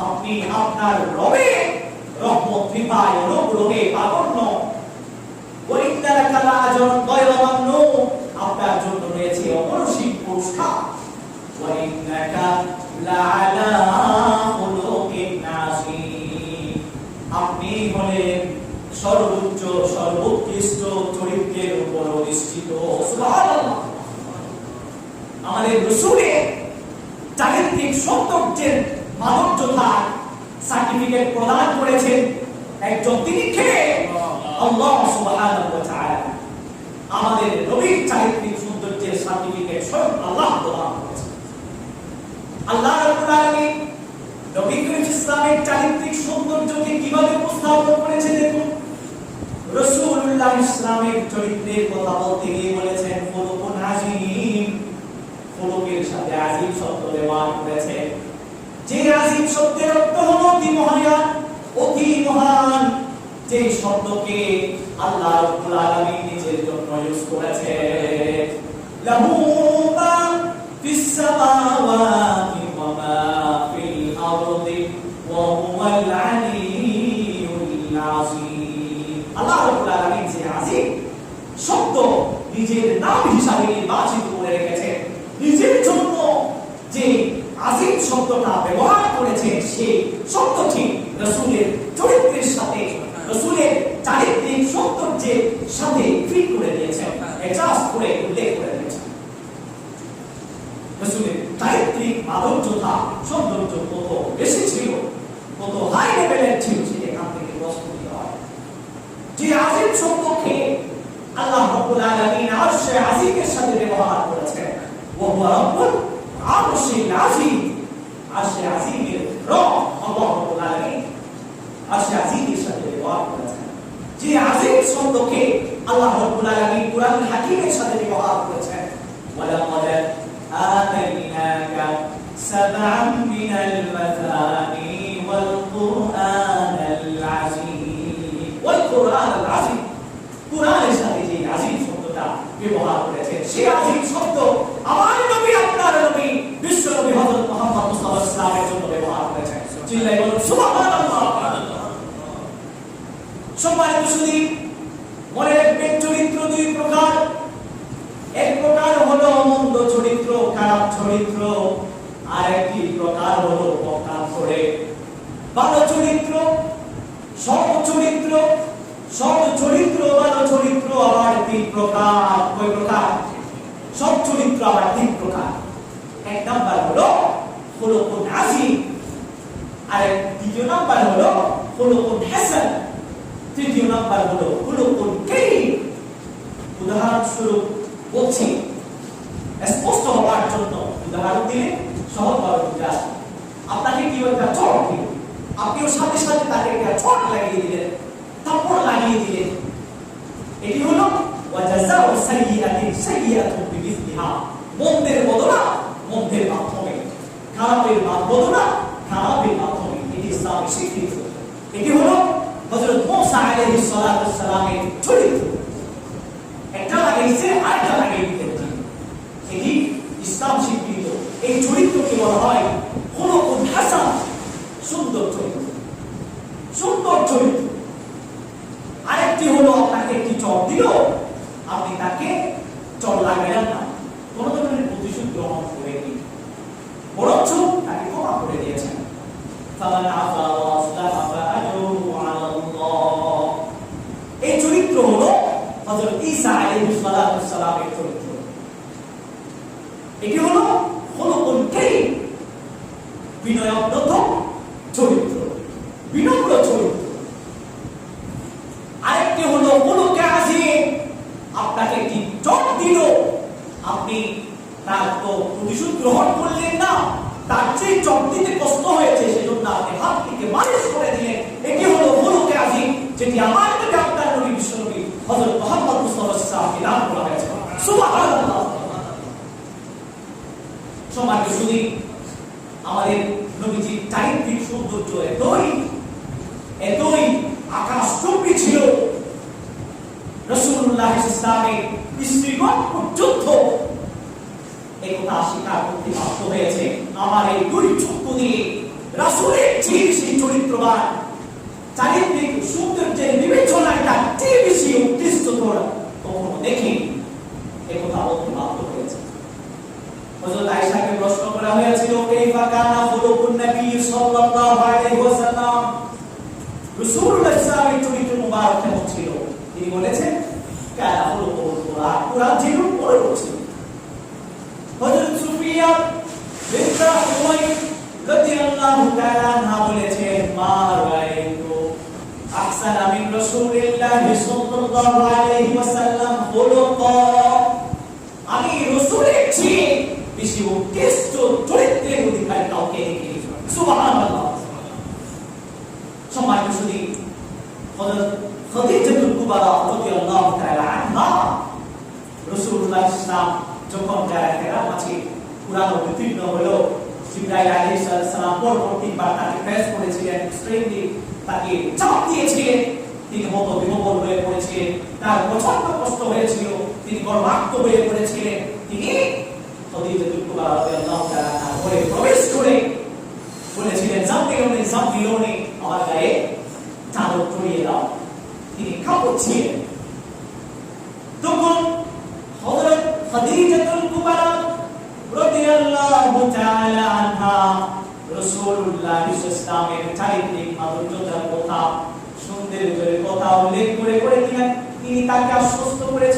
আপনি আপনার রবের রহমত, কৃপায়, অনুগ্রহে প্রাধান্য, আপনার জন্য রয়েছে অপরসীম পুরস্কার, আপনি হলেন সর্বোচ্চ সর্বোৎকৃষ্ট চরিত্রের উপর অধিষ্ঠিত। সুবহানাল্লাহ। আমাদের রাসূলের চারিত্রিক সৌন্দর্যের মাধুর্যতা সার্টিফিকেট প্রদান করেছেন একজন, তিনি কে? আল্লাহ সুবহানাহু ওয়া তাআলা। আমাদের নবীর চারিত্রিক সৌন্দর্যের সার্টিফিকেট স্বয়ং আল্লাহ প্রদান করেছেন। আল্লাহ রাব্বুল আলামিন নবী করিম ইসলামের চারিত্রিক সৌন্দর্যকে কিভাবে উপস্থাপন করেছেন দেখুন। রাসূলুল্লাহ ইসলামের চরিত্রের কথা বলতে গিয়ে বলেছেন খুলুকুন আযীম, খুলুকের সাথে আযীম শব্দ ব্যবহার করেছেন। যে আযীম শব্দের অর্থ হলো অতি মহান, অতি মহান, যে শব্দকে আল্লাহ রাব্বুল আলামিন নিজের জন্য ইউজ করেছেন। লাহু মা ফিস সামাওয়াতি ওয়া মা ফিল আরদি ওয়া হুয়াল আলিয়্যুল আযীম। আল্লাহ রাব্বুল আলামিন যে আযীম শব্দ নিজের নাম হিসাবে নির্বাচিত করে রেখেছেন, নিজের জন্য যে আযীম শব্দটা ব্যবহার করেছেন, সেই শব্দটি রাসূলের চরিত্রের সাথে, রাসূলের চারিত্রিক সৌন্দর্যের সাথে ফিট করে দিয়েছেন, অ্যাডজাস্ট করে উল্লেখ করে দিয়েছেন। রাসূলের চারিত্রিক মাধুর্যতা, সৌন্দর্য কত বেশি ছিল, কত হাই লেভেলের ছিল, সেটা এখান থেকে প্রস্তুতি হয়। যে আযীম শব্দকে আল্লাহ রাব্বুল আলামিন আরশে আযীমের সাথে ব্যবহার করেছেন, ওয়া হুয়া রাব্বুল আরশিল আযীম। আরশে আযীমের রব আল্লাহ রাব্বুল আলামিন আরশে আযীমের সাথে ব্যবহার করেছেন। যে আযীম শব্দকে আল্লাহ রাব্বুল আলামিন কুরআনুল হাকীমের সাথে ব্যবহার করেছেন, ওয়ালাকাদ আতাইনাকা সাবআন মিনাল মাসানি ওয়াল কুরআনাল আযীম। ওয়াল কুরআনাল আযীম, কুরআনের সাথে যে আযীম শব্দটা ব্যবহার করেছেন, সেই আযীম শব্দ আমার নবী, আপনার নবী, বিশ্ব নবী হযরত মুহাম্মদ মুস্তাফা সাল্লাল্লাহু আলাইহি ওয়াসাল্লামের জন্য ব্যবহার করেছেন। চিল্লায় বলুন সুবহানাল্লাহ। সম্মানিত সুধী, মনে রাখবেন চরিত্র দুই প্রকার। এক প্রকার হলো মন্দ চরিত্র, খারাপ চরিত্র, আর একটি প্রকার হলো পক্ষান্তরে ভালো চরিত্র, সৎ চরিত্র। সৎ চরিত্র, ভালো চরিত্র আবার তিন প্রকার। কয় প্রকার? সৎ চরিত্র আবার তিন প্রকার। এক নাম্বার হলো খুলুকুন আযীম, আর দ্বিতীয় নাম্বার হলো খুলুকুন হাসান, তৃতীয় নাম্বার হলো খুলুকুন কারীম। উদাহরণস্বরূপ বলছি স্পষ্ট হওয়ার জন্য, উদাহরণ দিলে সহজভাবে বুঝে আসবে। আপনাকে কি একটা চোট দিল, আপনিও সাথে সাথে তাকে একটা চোট লাগিয়ে দিলেন, থাপ্পড় লাগিয়ে দিলেন। এটি হলো ওয়াজাযাউ সাইয়্যাতিন সাইয়্যাতুন বিমিসলিহা। মন্দের বদলা মন্দের মাধ্যমে, খারাপের বদলা খারাপের মাধ্যমে। এটি ইসলামের স্বীকৃত। এটি হলো হযরত মূসা আলাইহিস সালাতু ওয়াস সালামের চরিত্র। একটা লাগাইছে আরেকটা লাগিয়ে দিলেন, এটি ইসলাম স্বীকৃত। এই চরিত্রকে বলা হয় খুলুকুন হাসান, সুন্দর চরিত্র, সুন্দর চরিত্র। আরেকটি হলো আপনাকে একটি চর দিল, আপনি তাকে চর লাগাইলেন না, কোন ধরনের প্রতিশোধ গ্রহণ করেনি, বরঞ্চ তাকে ক্ষমা করে দিয়েছেন। ফামান আফা ওয়া আসলাহা ফাআজরুহু আলাল্লাহ। এই চরিত্র হলো হযরত ঈসা আলাইহিস সালামের চরিত্র। এটি হলো খুলুকুন কারীম, বিনয়প্রদ চরিত্র, বিনম্র চরিত্র। আরেকটি হলো খুলুকে আযীম, আপনাকে একটি চোট দিল, আপনি তার তো প্রতিশোধ গ্রহণ করলেন না, তার যে চোট দিতে কষ্ট হয়েছে সেজন্য আপনি হাত থেকে মালিশ করে দিলেন। এটি হলো খুলুকে আযীম, যেটি আমার নবী, আপনার নবী, বিশ্ব নবী হযরত মুহাম্মদ মুস্তাফা সাল্লাল্লাহু আলাইহি ওয়াসাল্লাম দান করা হয়েছে। সুবহানাল্লাহ। সম্মানিত সুধী, আমাদের নবীজির চারিত্রিক সৌন্দর্য এতই আকাশচুম্বী ছিল, রাসূলুল্লাহ ইসলামের স্ত্রীগণ পর্যন্ত একথা স্বীকার করতে বাধ্য হয়েছে। আমার এই দুই চক্ষু দিয়ে রাসূলের যে বেশি চরিত্রবান, চারিত্রিক সৌন্দর্যের বিবেচনায় তার যে বেশি উৎকৃষ্টতর কখনো দেখি, একথা বলতে বাধ্য হয়েছে। হযরত আয়েশাকে প্রশ্ন করা হয়েছিল, কাইফা কানা খুলুকুন নবী সাল্লাল্লাহু আলাইহি ওয়াসাল্লাম, রাসূলুল্লাহ সাল্লাল্লাহু চরিত্র মুবারক কেমন ছিল? তিনি বলেছেন, কানা খুলুকুল কুরআন, কুরআন যেরকম পড়ে বলছিল। হযরত সুফিয়া বিনতে উমাইয়া রাদিয়াল্লাহু তাআলা আনহা বলেছেন, মা রাআইতু আহসানা মিন রাসূলিল্লাহি সাল্লাল্লাহু আলাইহি ওয়াসাল্লাম খুলুকা, আমি রাসূলের চেয়ে বেশি উৎকৃষ্ট চরিত্রের অধিকারী কাউকে দেখিনি। সুবহানাল্লাহ। সম্মানিত সুধী, হযরত খাদিজাতুল কুবরা রাদিয়াল্লাহু তাআলা আনহা রাসূলুল্লাহ ইসলাম যখন হেরা মাঝে কুরআন অবতীর্ণ হলো, জিবরাইল আলাইহিস সালাম পরবর্তীবার তাকে ফেস করেছিলেন, এক্সট্রিমলি তাকে চাপ দিয়েছিলেন, তিনি হতবিহ্বল হয়ে পড়েছিলেন, তার প্রচন্ড কষ্ট হয়েছিল, তিনি গর্ভাক্ত হয়ে পড়েছিলেন। তিনি খাদিজাতুল কুবরা রাদিয়াল্লাহু তাআলা আনহার ঘরে প্রবেশ করে বলেছিলেন, জামবিলুনি আমার গায়ে চাদর জড়িয়ে দাও। তিনি কাঁপছিলেন। তখন হযরত খাদিজাতুল কুবরা রাদিয়াল্লাহু তাআলা আনহা রাসূলুল্লাহ সাল্লাল্লাহু আলাইহি ওয়াসাল্লামের চারিত্রিক মাধুর্যতার কথা, সৌন্দর্যের কথা উল্লেখ করে তিনি তাকে আশ্বস্ত করেছেন।